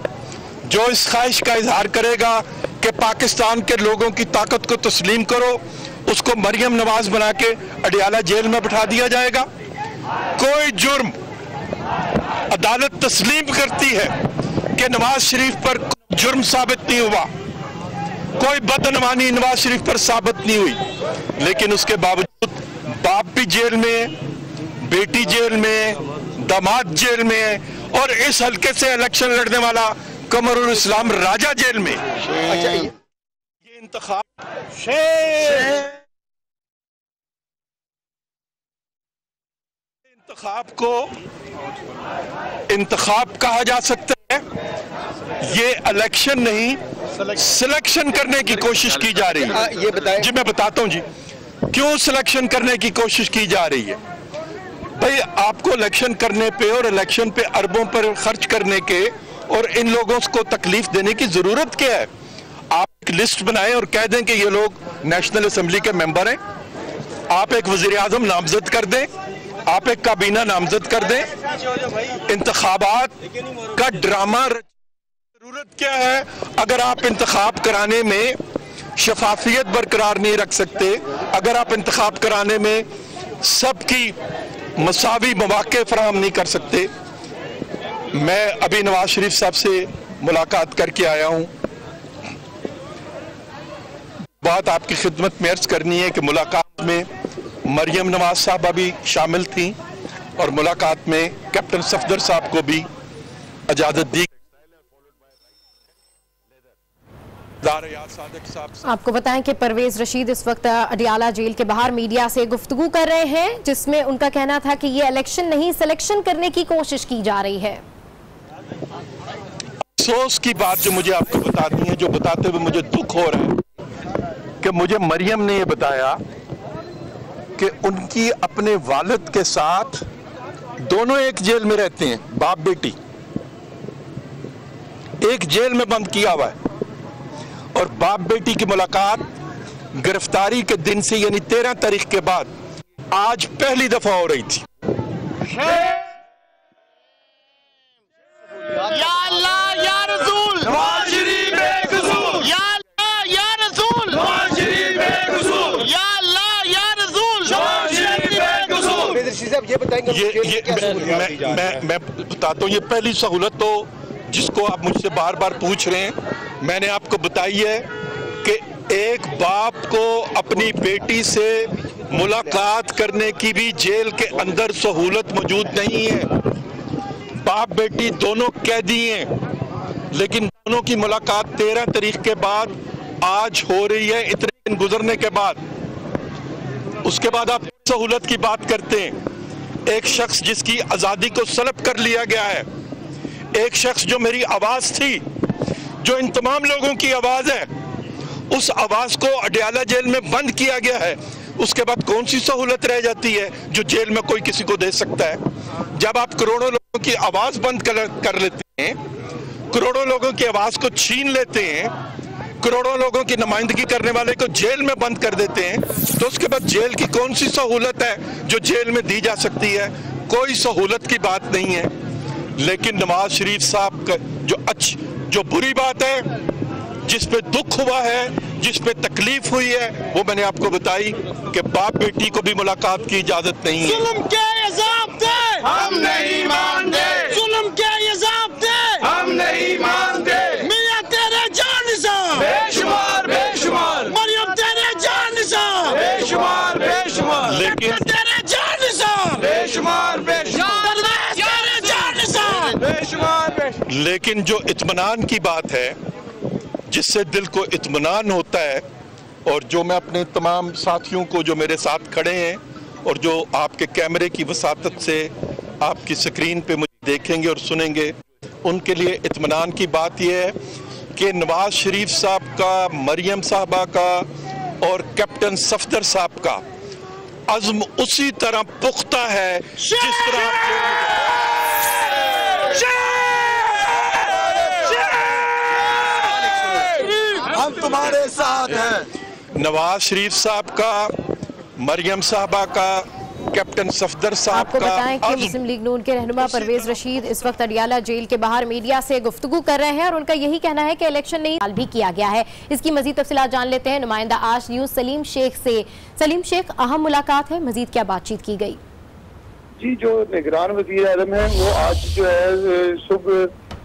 जो इस ख्वाहिश का इजहार करेगा कि पाकिस्तान के लोगों की ताकत को तस्लीम करो उसको मरियम नवाज बना के अडियाला जेल में बिठा दिया जाएगा? कोई जुर्म अदालत तस्लीम करती है कि नवाज शरीफ पर जुर्म साबित नहीं हुआ, कोई बदनवानी नवाज शरीफ पर साबित नहीं हुई, लेकिन उसके बावजूद बाप भी जेल में, बेटी जेल में, दामाद जेल में और इस हल्के से इलेक्शन लड़ने वाला कमरुल इस्लाम राजा जेल में। अच्छा, ये इंतखाब कहा जा सकता है, ये इलेक्शन नहीं सिलेक्शन करने की कोशिश की जा रही है। ये बताएं जी, मैं बताता हूं जी क्यों सिलेक्शन करने की कोशिश की जा रही है। भाई आपको इलेक्शन करने पे और इलेक्शन पे अरबों पर खर्च करने के और इन लोगों को तकलीफ देने की जरूरत क्या है? आप एक लिस्ट बनाएं और कह दें कि ये लोग नेशनल असेंबली के मेंबर हैं, आप एक वजीर आजम नामजद कर दें, आप एक काबीना नामजद कर दें। इंतखाबात का ड्रामा जरूरत क्या है? अगर आप इंतखाब कराने में शफाफियत बरकरार नहीं रख सकते, अगर आप इंतखाब कराने में सबकी मसावी मौके फराहम नहीं कर सकते। मैं अभी नवाज शरीफ साहब से मुलाकात करके आया हूं। बात आपकी खिदमत में अर्ज करनी है कि मुलाकात में मरियम नवाज साहबा भी शामिल थी और मुलाकात में कैप्टन सफदर साहब को भी इजाजत दी। आपको बताएं कि परवेज रशीद इस वक्त अडियाला जेल के बाहर मीडिया से गुफ्तगू कर रहे हैं, जिसमें उनका कहना था कि ये इलेक्शन नहीं सिलेक्शन करने की कोशिश की जा रही है। अफसोस की बात जो मुझे आपको बतानी है, जो बताते हुए मुझे दुख हो रहा है कि मुझे मरियम ने यह बताया कि उनकी अपने वालिद के साथ दोनों एक जेल में रहते हैं, बाप बेटी एक जेल में बंद किया हुआ है और बाप बेटी की मुलाकात गिरफ्तारी के दिन से यानी 13 तारीख के बाद आज पहली दफा हो रही थी। या अल्लाह या रसूल नवाज शरीफ बेकसूर, या अल्लाह या रसूल नवाज शरीफ बेकसूर, या अल्लाह या रसूल नवाज शरीफ बेकसूर। ये बताएंगे मैं बताता हूँ, ये पहली सहूलत तो जिसको आप मुझसे बार बार पूछ रहे हैं, मैंने आपको बताई है कि एक बाप को अपनी बेटी से मुलाकात करने की भी जेल के अंदर सहूलत मौजूद नहीं है। बाप बेटी दोनों कैदी हैं, लेकिन दोनों की मुलाकात 13 तारीख के बाद आज हो रही है, इतने दिन गुजरने के बाद। उसके बाद आप सहूलत की बात करते हैं। एक शख्स जिसकी आज़ादी को सलब कर लिया गया है, एक शख्स जो मेरी आवाज़ थी, जो इन तमाम लोगों की आवाज़ है, उस आवाज़ को अडियाला जेल में बंद किया गया है। उसके बाद कौन सी सहूलत रह जाती है जो जेल में कोई किसी को दे सकता है? जब आप करोड़ों लोगों की आवाज़ बंद कर लेते हैं, करोड़ों लोगों की आवाज़ को छीन लेते हैं, करोड़ों लोगों की नुमाइंदगी करने वाले को जेल में बंद कर देते हैं, तो उसके बाद जेल की कौन सी सहूलत है जो जेल में दी जा सकती है? कोई सहूलत की बात नहीं है। लेकिन नवाज शरीफ साहब का जो बुरी बात है, जिस पे दुख हुआ है, जिस पे तकलीफ हुई है, वो मैंने आपको बताई कि बाप बेटी को भी मुलाकात की इजाजत नहीं है। जुल्म के ये ज़ाब्ते हम नहीं मानते, जुल्म के ये ज़ाब्ते हम नहीं मानते। मियां तेरे जान निसार बेशुमार बेशुमार, मरियम तेरे जान निसार बेशुमार बेशुमार, लेकिन तेरे जान निसार बेशुमार बेशुमार, लेकिन जो इत्मीनान की बात है, जिससे दिल को इत्मीनान होता है, और जो मैं अपने तमाम साथियों को जो मेरे साथ खड़े हैं और जो आपके कैमरे की वसातत से आपकी स्क्रीन पे मुझे देखेंगे और सुनेंगे, उनके लिए इत्मीनान की बात यह है कि नवाज शरीफ साहब का, मरियम साहबा का और कैप्टन सफदर साहब का अज़्म उसी तरह पुख्ता है जिस तरह तुम्हारे साथ है। नवाज शरीफ साहब का, मरियम साहबा का, कैप्टन सफदर साहब आपको का। बताएं कि मुस्लिम लीग नून के रहनुमा परवेज रशीद इस वक्त अडियाला जेल के बाहर मीडिया से गुफ्तगू कर रहे हैं और उनका यही कहना है कि इलेक्शन नहीं हाल भी किया गया है। इसकी मजीद तफसीलात जान लेते हैं नुमाइंदा आज न्यूज सलीम शेख से। सलीम शेख, अहम मुलाकात है, मजीद क्या बातचीत की गई? जी, जो निगरान वज़ीर आज़म है वो आज जो है सुबह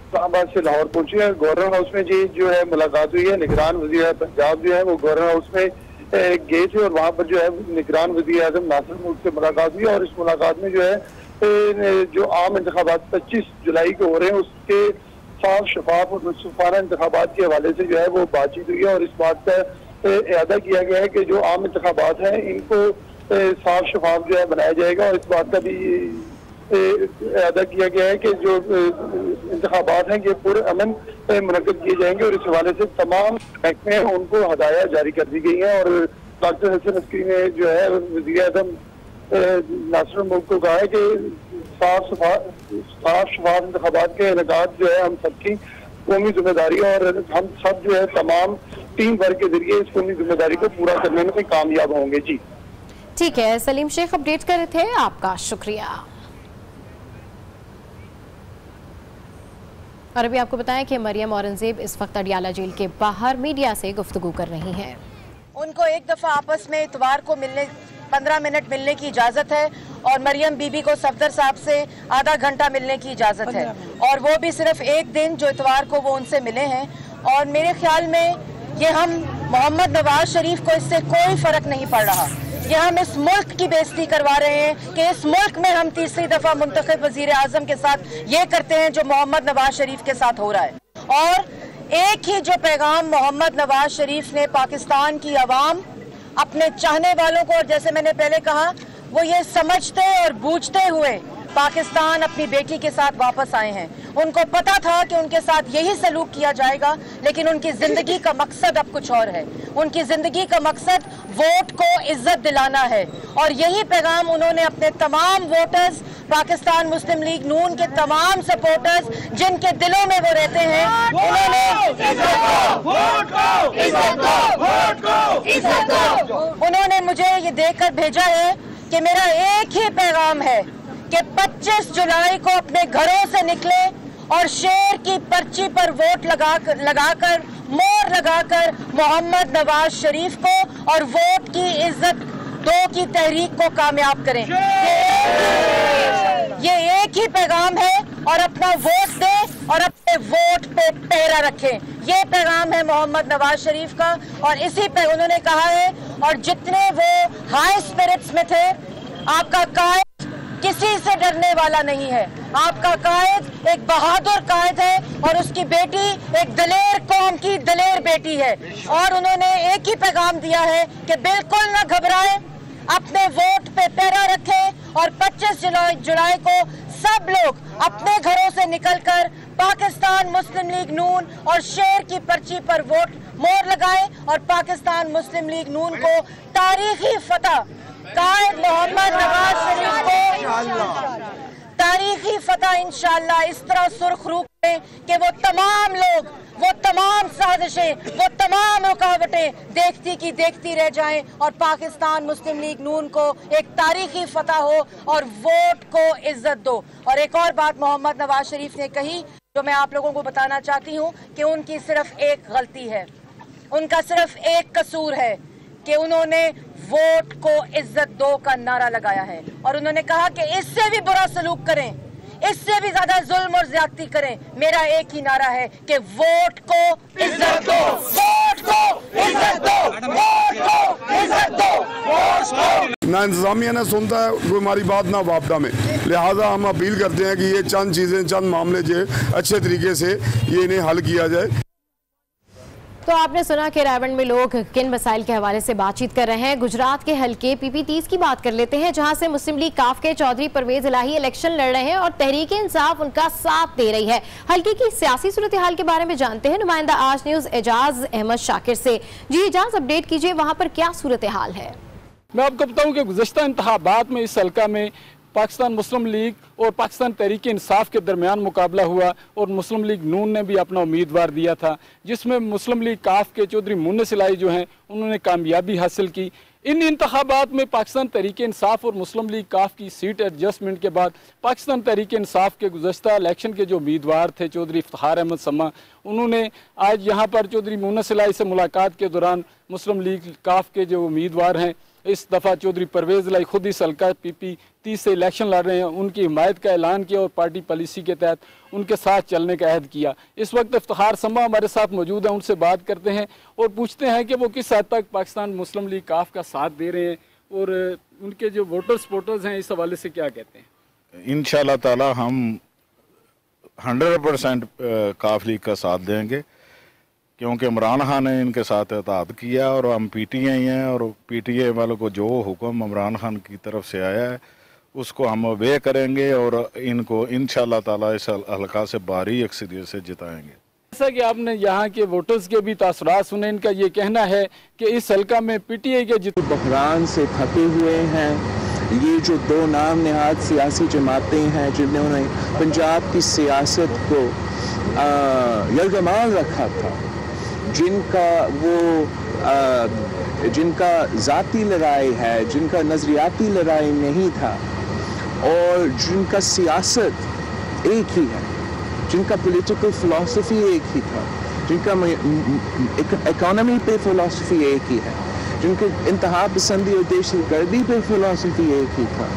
इस्लामाबाद से लाहौर पहुंचे हैं। गवर्नर हाउस में जी जो है मुलाकात हुई है। निगरान वज़ीर पंजाब जो है वो गवर्नर हाउस में गए थे और वहाँ पर जो है निगरान वज़ीर आज़म नासिर मुल्क से मुलाकात हुई और इस मुलाकात में जो है जो आम इंतखाबात 25 जुलाई को हो रहे हैं उसके साफ शफाफ और मुनसिफाना इंतखाबात के हवाले से जो है वो बातचीत हुई है और इस बात का इरादा किया गया है कि जो आम इंतखाबात हैं इनको साफ शफाफ जो है बनाया जाएगा और इस बात का भी इरादा किया गया है कि जो इंतखाबात हैं ये पूरे अमन मुनक्कद किए जाएंगे और इस हवाले से तमाम महकमे हैं उनको हदाया जारी कर दी गई हैं और डॉक्टर हसन अस्करी ने जो है वज़ीर आज़म नासिर मुल्क को कहा है कि साफ शफाफ इंतखाबात के इनेकाद जो है हम सबकी कौमी जिम्मेदारी और हम सब जो है तमाम टीम वर्क के जरिए इस कौमी जिम्मेदारी को पूरा करने में कामयाब होंगे। जी ठीक है, सलीम शेख अपडेट कर रहे थे, आपका शुक्रिया। और अभी आपको बताएं कि मरियम औरंगजेब इस वक्त अडियाला जेल के बाहर मीडिया से गुफ्तगू कर रही हैं। उनको एक दफा आपस में इतवार को मिलने 15 मिनट मिलने की इजाजत है और मरियम बीबी को सफदर साहब से आधा घंटा मिलने की इजाजत है और वो भी सिर्फ एक दिन जो इतवार को वो उनसे मिले हैं। और मेरे ख्याल में ये हम मोहम्मद नवाज शरीफ को इससे कोई फर्क नहीं पड़ रहा। ये हम इस मुल्क की बेइज्जती करवा रहे हैं कि इस मुल्क में हम तीसरी दफा मुंतखब वजीर आजम के साथ ये करते हैं जो मोहम्मद नवाज शरीफ के साथ हो रहा है। और एक ही जो पैगाम मोहम्मद नवाज शरीफ ने पाकिस्तान की आवाम अपने चाहने वालों को, और जैसे मैंने पहले कहा, वो ये समझते और बूझते हुए पाकिस्तान अपनी बेटी के साथ वापस आए हैं। उनको पता था कि उनके साथ यही सलूक किया जाएगा, लेकिन उनकी जिंदगी का मकसद अब कुछ और है। उनकी जिंदगी का मकसद वोट को इज्जत दिलाना है और यही पैगाम उन्होंने अपने तमाम वोटर्स, पाकिस्तान मुस्लिम लीग नून के तमाम सपोर्टर्स जिनके दिलों में वो रहते हैं, उन्होंने मुझे ये देकर भेजा है कि मेरा एक ही पैगाम है कि 25 जुलाई को अपने घरों से निकले और शेर की पर्ची पर वोट लगाकर मोहर लगाकर मोहम्मद नवाज शरीफ को और वोट की इज्जत दो की तहरीक को कामयाब करें। ये एक ही पैगाम है और अपना वोट दे और अपने वोट पे पहरा रखें। ये पैगाम है मोहम्मद नवाज शरीफ का और इसी पे उन्होंने कहा है। और जितने वो हाई स्पिरिट्स में थे, आपका कायद किसी से डरने वाला नहीं है। आपका कायद एक बहादुर कायद है और उसकी बेटी एक दलेर कौम की दलेर बेटी है। और उन्होंने एक ही पैगाम दिया है कि बिल्कुल न घबराएं, अपने वोट पे पहरा रखें और 25 जुलाई को सब लोग अपने घरों से निकलकर पाकिस्तान मुस्लिम लीग नून और शेर की पर्ची पर वोट मोहर लगाएं और पाकिस्तान मुस्लिम लीग नून को तारीखी फतह, कायद मोहम्मद नवाज शरीफ को तारीखी फतह इंशाअल्लाह इस तरह सुरखरू करें कि वो तमाम लोग, वो तमाम साजिशें, वो तमाम रुकावटें देखती की देखती रह जाएं और पाकिस्तान मुस्लिम लीग नून को एक तारीखी फतह हो और वोट को इज्जत दो। और एक और बात मोहम्मद नवाज शरीफ ने कही जो मैं आप लोगों को बताना चाहती हूँ कि उनकी सिर्फ एक गलती है, उनका सिर्फ एक कसूर है कि उन्होंने वोट को इज्जत दो का नारा लगाया है। और उन्होंने कहा कि इससे भी बुरा सलूक करें, इससे भी ज्यादा जुल्म और ज्यादती करें, मेरा एक ही नारा है कि वोट को इज्जत दो, वोट को इज्जत दो, वोट को इज्जत दो। ना इंतजामिया ने सुनता है कोई हमारी बात, ना वापडा में। लिहाजा हम अपील करते हैं कि ये चंद चीज़ें, चंद मामले जो अच्छे तरीके से ये इन्हें हल किया जाए। तो आपने सुना कि रायबंद में लोग किन मसाइल के हवाले से बातचीत कर रहे हैं। गुजरात के हल्के PP30 की बात कर लेते हैं, जहां से मुस्लिम लीग काफ के चौधरी परवेज इलाही इलेक्शन लड़ रहे हैं और तहरीक इंसाफ उनका साथ दे रही है। हल्के की सियासी सूरत हाल के बारे में जानते हैं नुमाइंदा आज न्यूज एजाज अहमद शाकिर से। जी एजाज, अपडेट कीजिए, वहां पर क्या सूरत हाल है? मैं आपको बताऊं कि गुज़श्ता इंतखाबात में इस हल्का में पाकिस्तान मुस्लिम लीग और पाकिस्तान तहरीक इंसाफ के दरमियान मुकाबला हुआ और मुस्लिम लीग नून ने भी अपना उम्मीदवार दिया था, जिसमें मुस्लिम लीग काफ के चौधरी मुन्नस इलाही जो हैं उन्होंने कामयाबी हासिल की। इन इंतखाबात में पाकिस्तान तहरीक इंसाफ और मुस्लिम लीग काफ की सीट एडजस्टमेंट के बाद पाकिस्तान तहरीक इंसाफ के गुज़श्ता इलेक्शन के जो उम्मीदवार थे चौधरी इफ्तिखार अहमद समा, उन्होंने आज यहाँ पर चौधरी मुन्नस इलाही से मुलाकात के दौरान मुस्लिम लीग काफ के जो उम्मीदवार हैं, इस दफ़ा चौधरी परवेज़ इलाही खुद इस हल्का PP 30 से इलेक्शन लड़ रहे हैं, उनकी हिमायत का ऐलान किया और पार्टी पॉलिसी के तहत उनके साथ चलने का अहद किया। इस वक्त इफ्तिखार समा हमारे साथ मौजूद हैं, उनसे बात करते हैं और पूछते हैं कि वो किस हद तक पाकिस्तान मुस्लिम लीग काफ का साथ दे रहे हैं और उनके जो वोटर्स सपोर्टर्स हैं इस हवाले से क्या कहते हैं। इंशाअल्लाह ताला हम 100% काफ लीग का साथ देंगे, क्योंकि इमरान खान ने इनके साथ इत्तेहाद किया और हम PTI हैं और PTI वालों को जो हुक्म इमरान खान की तरफ से आया है उसको हम ओबे करेंगे और इनको इंशाअल्लाह ताला इस हल्का से भारी अक्सरियत से जिताएंगे। जैसा कि आपने यहाँ के वोटर्स के भी तासुरात सुने, इनका ये कहना है कि इस हल्का में PTI के बहरान से थके हुए हैं। ये जो दो नाम नहाद सियासी जमातें हैं जिन्होंने पंजाब की सियासत को यरगमाल रखा था, जिनका ज़ाती लड़ाई है, जिनका नज़रियाती लड़ाई नहीं था और जिनका सियासत एक ही है, जिनका पॉलिटिकल फ़िलासफ़ी एक ही था, जिनका इकोनॉमी पे फ़िलासफ़ी एक ही है, जिनके इंतहा पसंदी और दहशतगर्दी पे फ़िलासफ़ी एक ही था।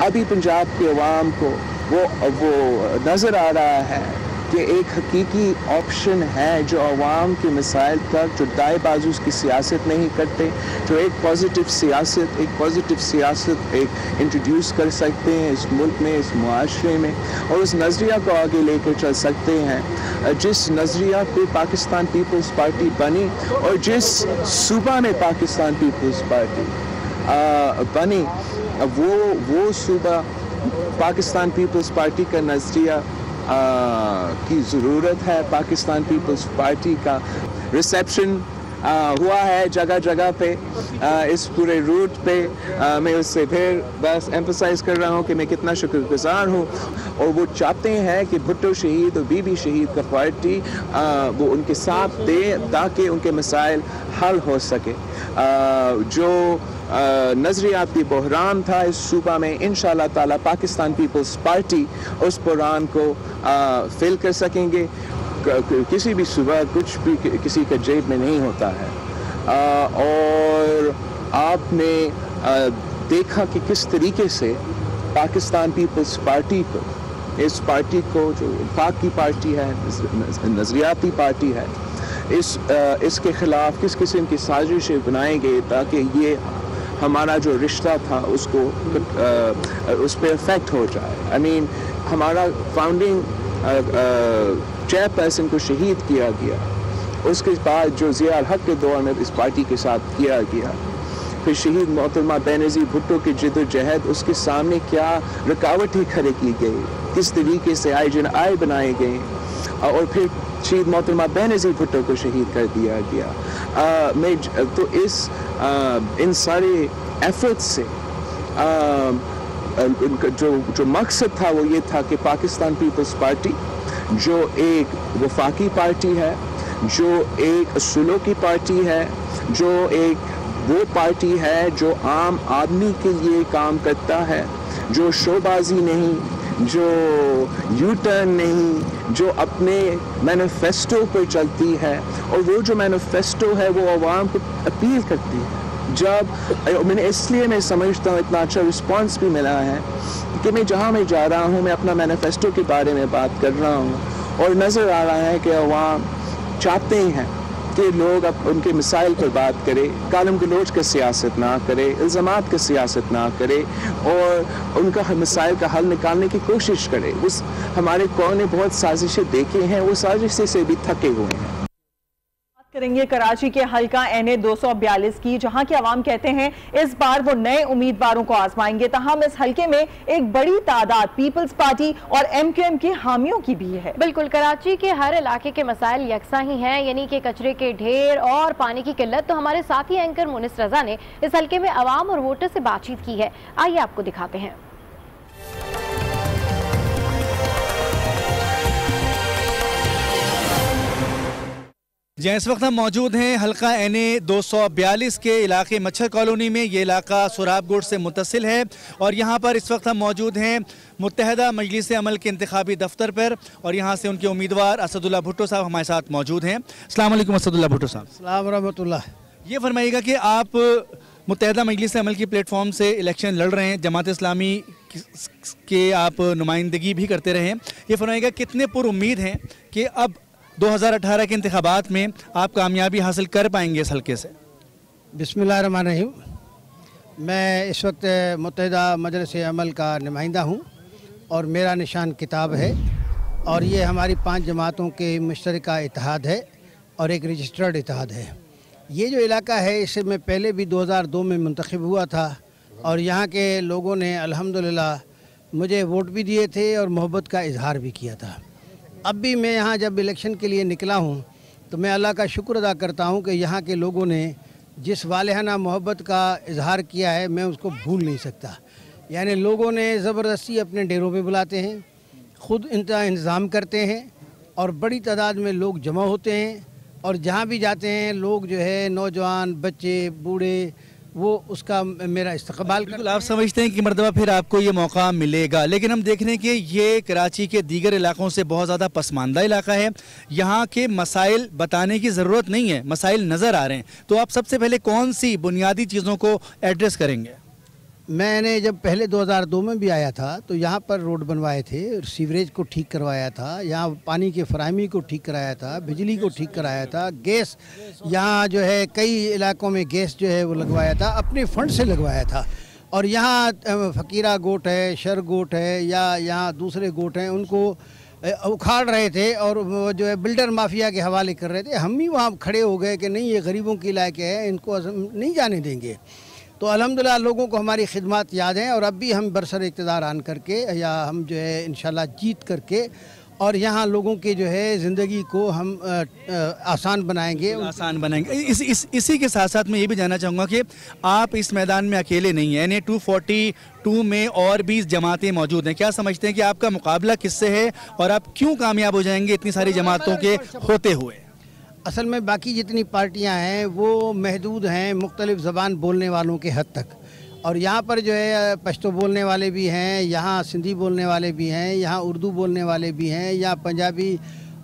अभी पंजाब के अवाम को वो नज़र आ रहा है कि एक हकीकी ऑप्शन है जो अवाम के मसाइल तक, जो दाएं बाजू की सियासत नहीं करते, जो एक पॉजिटिव सियासत एक इंट्रोड्यूस कर सकते हैं इस मुल्क में, इस मुआशरे में, और उस नज़रिया को आगे लेकर चल सकते हैं। जिस नज़रिया पे पाकिस्तान पीपल्स पार्टी बनी और जिस सूबा में पाकिस्तान पीपल्स पार्टी बनी, वो सूबा पाकिस्तान पीपल्स पार्टी का नज़रिया की ज़रूरत है। पाकिस्तान पीपल्स पार्टी का रिसेप्शन हुआ है जगह जगह पे, इस पूरे रूट पे। मैं उससे फिर बस एम्फसाइज़ कर रहा हूँ कि मैं कितना शुक्रगुजार हूँ, और वो चाहते हैं कि भुट्टो शहीद और बीबी शहीद का पार्टी वो उनके साथ दे ताकि उनके मसाइल हल हो सके। जो नज़रियाती बहरान था इस सूबा में, इंशाअल्लाह ताला पाकिस्तान पीपल्स पार्टी उस बहरान को फिल कर सकेंगे। किसी भी सूबा कुछ भी किसी के जेब में नहीं होता है, और आपने देखा कि किस तरीके से पाकिस्तान पीपल्स पार्टी को, इस पार्टी को जो पाक की पार्टी है, नज़रियाती पार्टी है, इसके ख़िलाफ़ किस किस्म की साजिशें बनाई गई ताकि ये हमारा जो रिश्ता था उसको उस पर इफ़ेक्ट हो जाए। I mean, हमारा फाउंडिंग चेयरपर्सन को शहीद किया गया, उसके बाद जो ज़िया हक के दौर में इस पार्टी के साथ किया गया, फिर शहीद मोहतरमा बेनज़ीर भुट्टो की जिद्दोजहद, उसके सामने क्या रुकावटें खड़ी की गई, किस तरीके से IJNI बनाए गए, और फिर शहीद मोहतरमा बेनज़ीर भुट्टो को शहीद कर दिया गया। मैं तो इन सारे एफर्ट्स से जो मकसद था वो ये था कि पाकिस्तान पीपल्स पार्टी जो एक वफाकी पार्टी है, जो एक असूलों की पार्टी है, जो एक वो पार्टी है जो आम आदमी के लिए काम करता है, जो शोबाजी नहीं, जो यू टर्न नहीं, जो अपने मैनिफेस्टो पर चलती है, और वो जो मैनिफेस्टो है वो आवाम को अपील करती है। जब मैंने इसलिए मैं समझता हूँ इतना अच्छा रिस्पांस भी मिला है कि मैं जहाँ मैं जा रहा हूँ मैं अपना मैनिफेस्टो के बारे में बात कर रहा हूँ, और नज़र आ रहा है कि आवाम चाहते हैं कि लोग अब उनके मिसाइल पर बात करें, गालम गलोच का सियासत ना करे, इल्ज़ामात का सियासत ना करे, और उनका मिसाइल का हल निकालने की कोशिश करे। उस हमारे कौम ने बहुत साजिशें देखी हैं, वो साजिशें से भी थके हुए हैं। करेंगे कराची के हल्का NA 242 की, जहां के अवाम कहते हैं इस बार वो नए उम्मीदवारों को आजमाएंगे। तहम इस हल्के में एक बड़ी तादाद पीपल्स पार्टी और MQM के हामियों की भी है। बिल्कुल, कराची के हर इलाके के मसाइल यकसा ही हैं, यानी कि कचरे के ढेर और पानी की किल्लत। तो हमारे साथी एंकर मुनिस रजा ने इस हल्के में अवाम और वोटर से बातचीत की है, आइए आपको दिखाते हैं। जी, इस वक्त हम मौजूद हैं हल्का NA 242 के इलाके मच्छर कॉलोनी में। ये इलाका सोराबगोट से मुत्तसिल है और यहाँ पर इस वक्त हम मौजूद हैं मुत्तहदा मजलिस अमल के इंतखाबी दफ्तर पर और यहाँ से उनके उम्मीदवार असदुल्ला भुट्टो साहब हमारे साथ मौजूद हैं। अस्सलाम वालेकुम असदुल्ला भुट्टो साहब। अस्सलाम रहमतुल्लाह। ये फरमाइएगा कि आप मुत्तहदा मजलिस अमल की प्लेटफॉर्म से इलेक्शन लड़ रहे हैं, जमात इस्लामी के आप नुमाइंदगी भी करते रहे हैं। ये फरमाइएगा कितने पुरुम्मीद हैं कि अब 2018 के इंतखाबात में आप कामयाबी हासिल कर पाएंगे इस हल्के से? बिस्मिल्लाहिर्रहमानिर्रहीम। मैं इस वक्त मुत्तहदा मजलिस अमल का नुमाइंदा हूँ और मेरा निशान किताब है और ये हमारी 5 जमातों के मुश्तरका इत्तेहाद है और एक रजिस्टर्ड इत्तेहाद है। ये जो इलाका है इससे मैं पहले भी 2002 में मुंतखब हुआ था और यहाँ के लोगों ने अल्हम्दुलिल्लाह मुझे वोट भी दिए थे और मोहब्बत का इजहार भी किया था। अब भी मैं यहाँ जब इलेक्शन के लिए निकला हूँ तो मैं अल्लाह का शुक्र अदा करता हूँ कि यहाँ के लोगों ने जिस वालिहाना मोहब्बत का इजहार किया है मैं उसको भूल नहीं सकता। यानी लोगों ने ज़बरदस्ती अपने डेरों पे बुलाते हैं, ख़ुद इंतज़ाम करते हैं और बड़ी तादाद में लोग जमा होते हैं और जहाँ भी जाते हैं लोग जो है नौजवान, बच्चे, बूढ़े, वो उसका मेरा इस्तकबाल। बिल्कुल, आप समझते हैं कि मर्तबा फिर आपको ये मौका मिलेगा, लेकिन हम देख रहे हैं कि ये कराची के दीगर इलाकों से बहुत ज़्यादा पसमानदा इलाका है। यहाँ के मसाइल बताने की ज़रूरत नहीं है, मसाइल नज़र आ रहे हैं। तो आप सबसे पहले कौन सी बुनियादी चीज़ों को एड्रेस करेंगे? मैंने जब पहले 2002 में भी आया था तो यहाँ पर रोड बनवाए थे, सीवरेज को ठीक करवाया था, यहाँ पानी की फराहमी को ठीक कराया था, बिजली को ठीक कराया था, गैस यहाँ जो है कई इलाकों में गैस जो है वो लगवाया था, अपने फंड से लगवाया था। और यहाँ फ़कीरा गोट है, शर गोट है या यहाँ दूसरे गोट हैं, उनको उखाड़ रहे थे और वो जो है बिल्डर माफिया के हवाले कर रहे थे। हम ही वहाँ खड़े हो गए कि नहीं, ये गरीबों के इलाके हैं, इनको नहीं जाने देंगे। तो अल्हम्दुलिल्लाह लोगों को हमारी खिदमत याद हैं और अब भी हम बरसर इक़्तिदार आन करके या हम जो है इंशाल्लाह जीत करके और यहाँ लोगों के जो है ज़िंदगी को हम आसान बनाएंगे। इसी के साथ साथ मैं ये भी जानना चाहूँगा कि आप इस मैदान में अकेले नहीं हैं, NA 242 में और भी जमातें मौजूद हैं। क्या समझते हैं कि आपका मुकाबला किससे है और आप क्यों कामयाब हो जाएंगे इतनी सारी जमातों के होते हुए? असल में बाकी जितनी पार्टियां हैं वो महदूद हैं मुख्तलिफ ज़बान बोलने वालों के हद तक, और यहाँ पर जो है पश्तो बोलने वाले भी हैं, यहाँ सिंधी बोलने वाले भी हैं, यहाँ उर्दू बोलने वाले भी हैं, यहाँ पंजाबी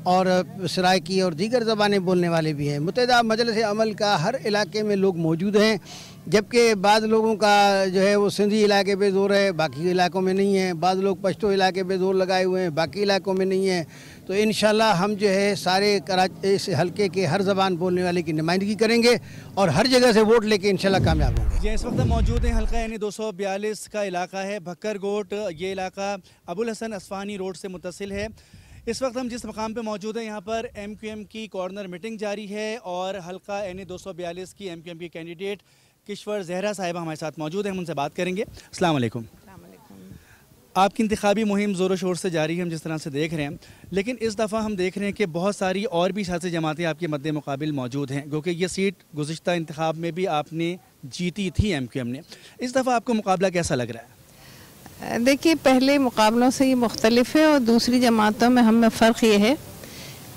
और सराइकी और दीगर ज़बानें बोलने वाले भी हैं। मुत्तहदा मजलिस अमल का हर इलाके में लोग मौजूद हैं, जबकि बाद लोगों का जो है वो सिंधी इलाके पे ज़ोर है, बाकी इलाकों में नहीं है। बाद लोग पश्तो इलाके पे ज़ोर लगाए हुए हैं, बाकी इलाकों में नहीं है। तो इंशाल्लाह हम जो है सारे कराची इस हल्के के हर ज़बान बोलने वाले की नुमाइंदगी करेंगे और हर जगह से वोट लेके इंशाल्लाह कामयाब होंगे। जी, इस वक्त हम मौजूद हैं हल्का NA 242 का इलाका है भक्कर गोट। ये इलाका अबुल हसन असफानी रोड से मुत्तसिल है। इस वक्त हम जिस मकाम पे मौजूद हैं यहाँ पर MQM की कॉर्नर मीटिंग जारी है और हल्का NA 242 की MQM की कैंडिडेट किश्वर जहरा साहिबा हमारे साथ मौजूद हैं, हम उनसे बात करेंगे। अस्सलाम वालेकुम। आपकी इंतखाबी मुहिम ज़ोर शोर से जारी है, हम जिस तरह से देख रहे हैं, लेकिन इस दफ़ा हम देख रहे हैं कि बहुत सारी और भी सियासी जमातें आपके मद्दे मुकाबिल मौजूद हैं, क्योंकि ये सीट गुज़िश्ता इंतखाब में भी आपने जीती थी MQM ने। इस दफ़ा आपको मुकाबला कैसा लग रहा है? देखिए, पहले मुकाबलों से ये मुख्तलिफ है और दूसरी जमातों में हमें फ़र्क ये है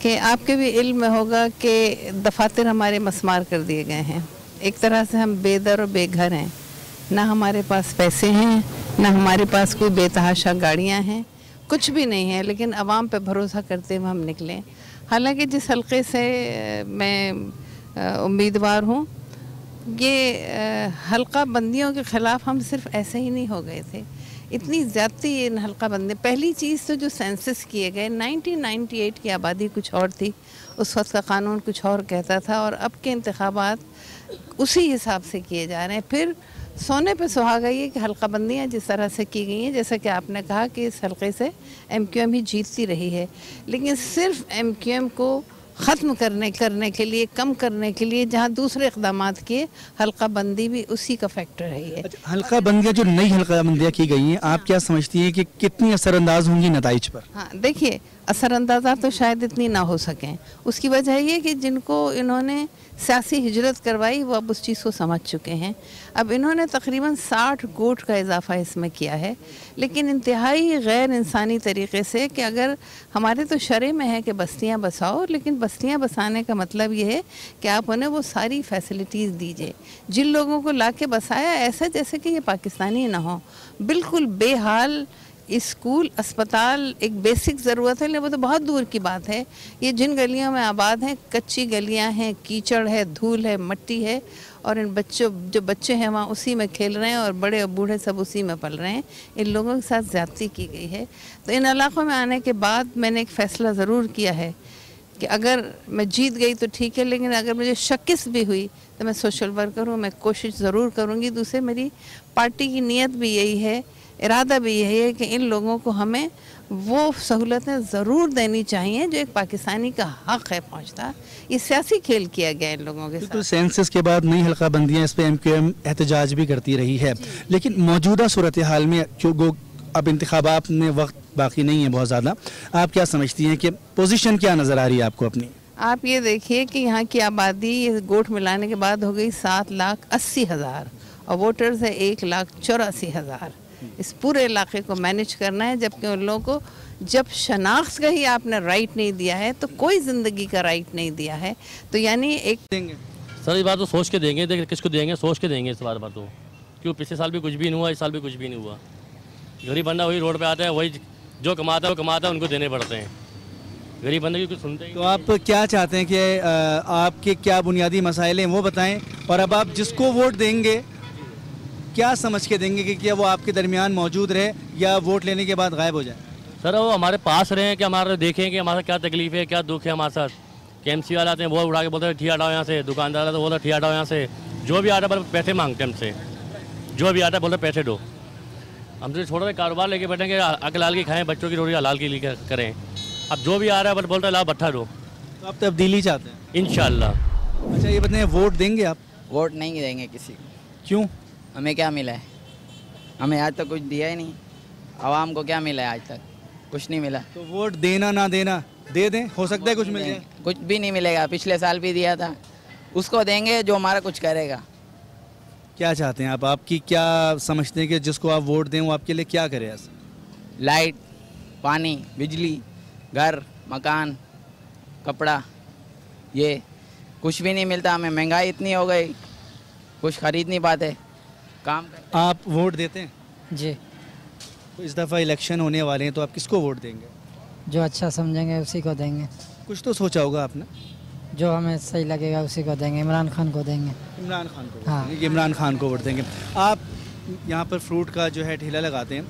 कि आपके भी इल्म में होगा कि दफातर हमारे मस्मार कर दिए गए हैं। एक तरह से हम बेदर और बेघर हैं, ना हमारे पास पैसे हैं, ना हमारे पास कोई बेतहाशा गाड़ियां हैं, कुछ भी नहीं है, लेकिन आवाम पे भरोसा करते हुए हम निकले। हालांकि जिस हल्के से मैं उम्मीदवार हूँ, ये हल्का बंदियों के ख़िलाफ़ हम सिर्फ ऐसे ही नहीं हो गए थे, इतनी ज़्यादती इन हल्का बंदी। पहली चीज़ तो जो सेंसस किए गए 1998 की आबादी कुछ और थी, उस वक्त का कानून कुछ और कहता था, और अब के इंतखाबात उसी हिसाब से किए जा रहे हैं। फिर सोने पे सुहागा ये कि हल्का बंदियाँ जिस तरह से की गई हैं, जैसा कि आपने कहा कि इस हल्के से MQM ही जीतती रही है, लेकिन सिर्फ MQM को ख़त्म करने के लिए, कम करने के लिए, जहाँ दूसरे इक़दामात किए, हल्का बंदी भी उसी का फैक्टर है ये। हल्का बंदियाँ जो नई हल्का बंदियाँ की गई हैं, आप क्या समझती हैं कि कितनी असरअंदाज होंगी नताइज पर? हाँ देखिए, असरअंदाज़ा तो शायद इतनी ना हो सकें। उसकी वजह ये कि जिनको इन्होंने सियासी हिजरत करवाई वो अब उस चीज़ को समझ चुके हैं। अब इन्होंने तकरीबन 60 गोट का इजाफा इसमें किया है, लेकिन इंतहाई गैर इंसानी तरीके से, कि अगर हमारे तो शरे में है कि बस्तियां बसाओ, लेकिन बस्तियां बसाने का मतलब ये है कि आप उन्हें वो सारी फैसिलिटीज़ दीजिए। जिन लोगों को लाके बसाया ऐसा जैसे कि ये पाकिस्तानी ना हो, बिल्कुल बेहाल स्कूल, अस्पताल एक बेसिक ज़रूरत है, लेकिन वो तो बहुत दूर की बात है। ये जिन गलियों में आबाद हैं, कच्ची गलियां हैं, कीचड़ है, धूल है, मिट्टी है, और इन जो बच्चे हैं वहाँ उसी में खेल रहे हैं, और बड़े और बूढ़े सब उसी में पल रहे हैं। इन लोगों के साथ ज़्यादती की गई है। तो इन इलाक़ों में आने के बाद मैंने एक फ़ैसला ज़रूर किया है कि अगर मैं जीत गई तो ठीक है, लेकिन अगर मुझे शिकस्त भी हुई तो मैं सोशल वर्कर हूँ, मैं कोशिश ज़रूर करूँगी। दूसरे मेरी पार्टी की नीयत भी यही है, इरादा भी यही है कि इन लोगों को हमें वो सहूलतें ज़रूर देनी चाहिए जो एक पाकिस्तानी का हक़ है पहुँचता। ये सियासी खेल किया गया इन लोगों के साथ। सेंसस के बाद नई हल्का बंदियाँ, इस पर MQM एहतजाज भी करती रही है, लेकिन मौजूदा सूरत हाल में जो अब इंतखाबात में वक्त बाकी नहीं है बहुत ज़्यादा, आप क्या समझती हैं कि पोजीशन क्या नज़र आ रही है आपको अपनी? आप ये देखिए कि यहाँ की आबादी ये गोट मिलाने के बाद हो गई 7,80,000 और वोटर्स है 1,84,000। इस पूरे इलाके को मैनेज करना है, जबकि उन लोगों को जब शनाख्त का ही आपने राइट नहीं दिया है तो कोई ज़िंदगी का राइट नहीं दिया है। तो यानी एक देंगे सर, इस बार तो सोच के देंगे, देख किसको देंगे, सोच के देंगे इस बार तो, क्यों पिछले साल भी कुछ भी नहीं हुआ, इस साल भी कुछ भी नहीं हुआ। गरीब बंदा वही रोड पे आता है, वही जो कमाता है वो कमाता है, उनको देने पड़ते हैं। गरीब बंदे की कुछ सुनते हैं। तो आप क्या चाहते हैं कि आपके क्या बुनियादी मसाइल हैं वो बताएं, और अब आप जिसको वोट देंगे क्या समझ के देंगे कि क्या वो आपके दरमियान मौजूद रहे या वोट लेने के बाद गायब हो जाए? सर वो हमारे पास रहे कि हमारे देखें कि हमारा क्या तकलीफ है, क्या दुख है हमारे साथ। KMC वाले आते हैं, वो उड़ा के बोलते हैं ठीक हटाओ यहाँ से, दुकानदार आते हैं बोलते हैं ठीक हटाओ यहाँ से, जो भी आता है पैसे मांगते हैं हमसे, जो भी आता है बोलते हैं पैसे दो। हमसे छोटा सा कारोबार लेके बैठेंगे, अकलाल की खाएं, बच्चों की रोटी हलाल की लिए करें। अब जो भी आ रहा है बोलते हैं ला भट्ठा दो। तो आप तब्दीली चाहते हैं? इंशाल्लाह। अच्छा ये बताएं, वोट देंगे आप? वोट नहीं देंगे किसी को। क्यों? हमें क्या मिला है? हमें आज तक कुछ दिया ही नहीं। आवाम को क्या मिला है? आज तक कुछ नहीं मिला। तो वोट देना ना देना दे दें, हो सकता है कुछ मिल जाए। कुछ भी नहीं मिलेगा, पिछले साल भी दिया था, उसको देंगे जो हमारा कुछ करेगा। क्या चाहते हैं आप? आपकी क्या समझते हैं कि जिसको आप वोट दें वो आपके लिए क्या करे? ऐसा लाइट, पानी, बिजली, घर, मकान, कपड़ा, ये कुछ भी नहीं मिलता हमें। महंगाई इतनी हो गई, कुछ खरीद नहीं पाते। काम आप वोट देते हैं? जी। तो इस दफ़ा इलेक्शन होने वाले हैं तो आप किसको वोट देंगे? जो अच्छा समझेंगे उसी को देंगे। कुछ तो सोचा होगा आपने? जो हमें सही लगेगा उसी को देंगे। इमरान खान को देंगे। इमरान खान को? हाँ, इमरान खान को वोट देंगे। आप यहाँ पर फ्रूट का जो है ठेला लगाते हैं,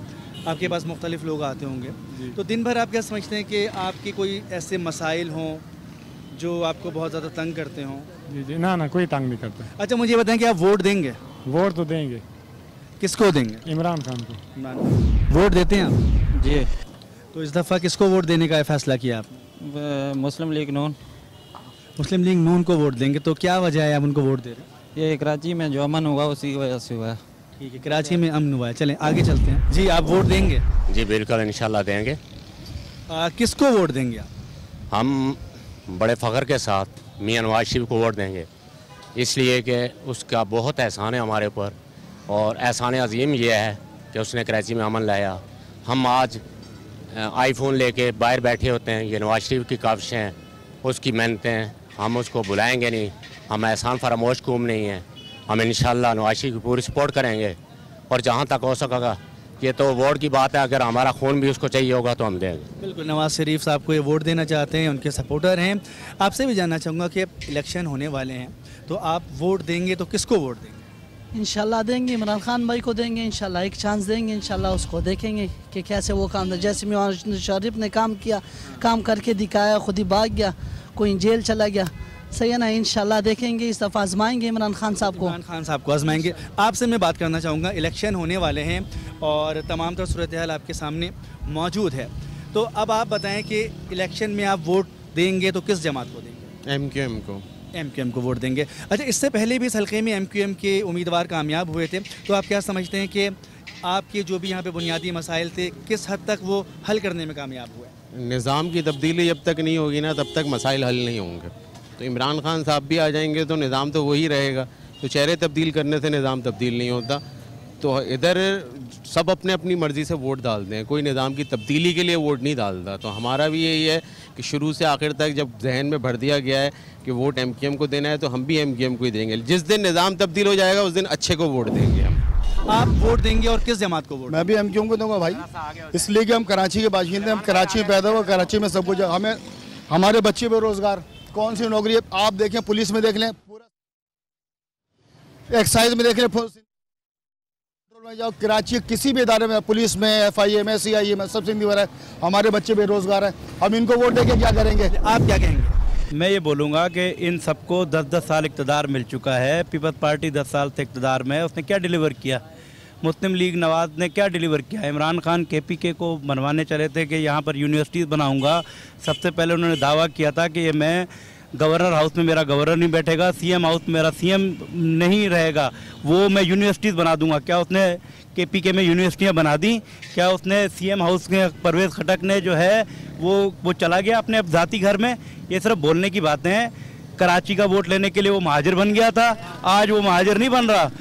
आपके पास मुख्तलिफ लोग आते होंगे, तो दिन भर आप क्या समझते हैं कि आपके कोई ऐसे मसाइल हों जो आपको बहुत ज़्यादा तंग करते हों? जी जी, ना कोई तंग नहीं करता। अच्छा मुझे बताएं कि आप वोट देंगे? वोट तो देंगे। किसको देंगे? इमरान खान को। वोट देते हैं आप? जी। तो इस दफ़ा किसको वोट देने का फैसला किया आपने? मुस्लिम लीग नून। मुस्लिम लीग नून को वोट देंगे, तो क्या वजह है आप उनको वोट दे रहे हैं? ये कराची में जो अमन हुआ उसी की वजह से हुआ है। ठीक है, कराची में अमन हुआ है। चलें आगे चलते हैं। जी आप वोट देंगे? जी बिल्कुल, इंशाल्लाह देंगे। किसको वोट देंगे आप? हम बड़े फ़ख्र के साथ मियां नवाज शरीफ को वोट देंगे, इसलिए कि उसका बहुत एहसान है हमारे ऊपर, और एहसान अजीम ये है कि उसने कराची में अमन लाया। हम आज आईफोन लेके बाहर बैठे होते हैं, ये नवाज शरीफ की काविशें हैं, उसकी मेहनतें हैं, हम उसको बुलाएंगे नहीं, हम एहसान फरामोश कौम नहीं हैं। हम इंशाल्लाह नवाज शरीफ की पूरी सपोर्ट करेंगे, और जहाँ तक हो सकेगा, ये तो वोट की बात है, अगर हमारा खून भी उसको चाहिए होगा तो हम देंगे। बिल्कुल, नवाज शरीफ साहब को ये वोट देना चाहते हैं, उनके सपोर्टर हैं। आपसे भी जानना चाहूँगा कि इलेक्शन होने वाले हैं, तो आप वोट देंगे तो किसको वोट देंगे? इंशाल्लाह देंगे, इमरान खान भाई को देंगे। इंशाल्लाह एक चांस देंगे, इंशाल्लाह उसको देखेंगे कि कैसे वो काम, जैसे नवाज शरीफ ने काम किया, काम करके दिखाया, खुद ही भाग गया, कोई जेल चला गया। सही है ना? इंशाल्लाह देखेंगे, इस दफ़ा आजमाएंगे इमरान खान साहब को। इमरान खान साहब को आजमाएंगे। आपसे मैं बात करना चाहूँगा, इलेक्शन होने वाले हैं और तमाम तरह सूरत हाल आपके सामने मौजूद है, तो अब आप बताएं कि इलेक्शन में आप वोट देंगे तो किस जमात को देंगे? MQM को। MQM को वोट देंगे। अच्छा, इससे पहले भी इस हल्के में MQM के उम्मीदवार कामयाब हुए थे, तो आप क्या समझते हैं कि आपके जो भी यहाँ पे बुनियादी मसाइल थे किस हद तक वो हल करने में कामयाब हुए? निज़ाम की तब्दीली जब तक नहीं होगी ना तब तक मसाइल हल नहीं होंगे। तो इमरान खान साहब भी आ जाएंगे तो निज़ाम तो वही रहेगा। तो चेहरे तब्दील करने से निज़ाम तब्दील नहीं होता। तो इधर सब अपने अपनी मर्ज़ी से वोट डालते हैं, कोई निज़ाम की तब्दीली के लिए वोट नहीं डालता। तो हमारा भी यही है कि शुरू से आखिर तक जब जहन में भर दिया गया है कि वोट MQM को देना है तो हम भी MQM को ही देंगे। जिस दिन निज़ाम तब्दील हो जाएगा उस दिन अच्छे को वोट देंगे हम। आप वोट देंगे और किस जमात को वोट? मैं भी MQM को दूंगा भाई, इसलिए कि हम कराची के बाशिंदे हैं, हम कराची में पैदा हुए, कराची में सब कुछ। हमें हमारे बच्चे बेरोजगार, कौन सी नौकरी है? आप देखें, पुलिस में देख लें, पूरा एक्साइज में देख लें, में जाओ, कराची किसी भी इदारे में, पुलिस में, FIA में, CIA में, सब सिंधी है। हमारे बच्चे बेरोजगार हैं, हम इनको वोट देके क्या करेंगे? आप क्या कहेंगे? मैं ये बोलूँगा कि इन सबको 10-10 साल इक़्तिदार मिल चुका है। पीपल्स पार्टी 10 साल से इक़्तिदार में है, उसने क्या डिलीवर किया? मुस्लिम लीग नवाज ने क्या डिलीवर किया? इमरान खान KPK को बनवाने चले थे कि यहाँ पर यूनिवर्सिटीज़ बनाऊँगा। सबसे पहले उन्होंने दावा किया था कि ये मैं गवर्नर हाउस में मेरा गवर्नर नहीं बैठेगा, CM हाउस में मेरा CM नहीं रहेगा, वो मैं यूनिवर्सिटीज़ बना दूंगा। क्या उसने KPK में यूनिवर्सिटियाँ बना दी? क्या उसने CM हाउस के परवेज़ खटक ने जो है वो चला गया अपने ज़ाती घर में? ये सिर्फ बोलने की बातें हैं। कराची का वोट लेने के लिए वो महाजिर बन गया था, आज वो महाजिर नहीं बन रहा।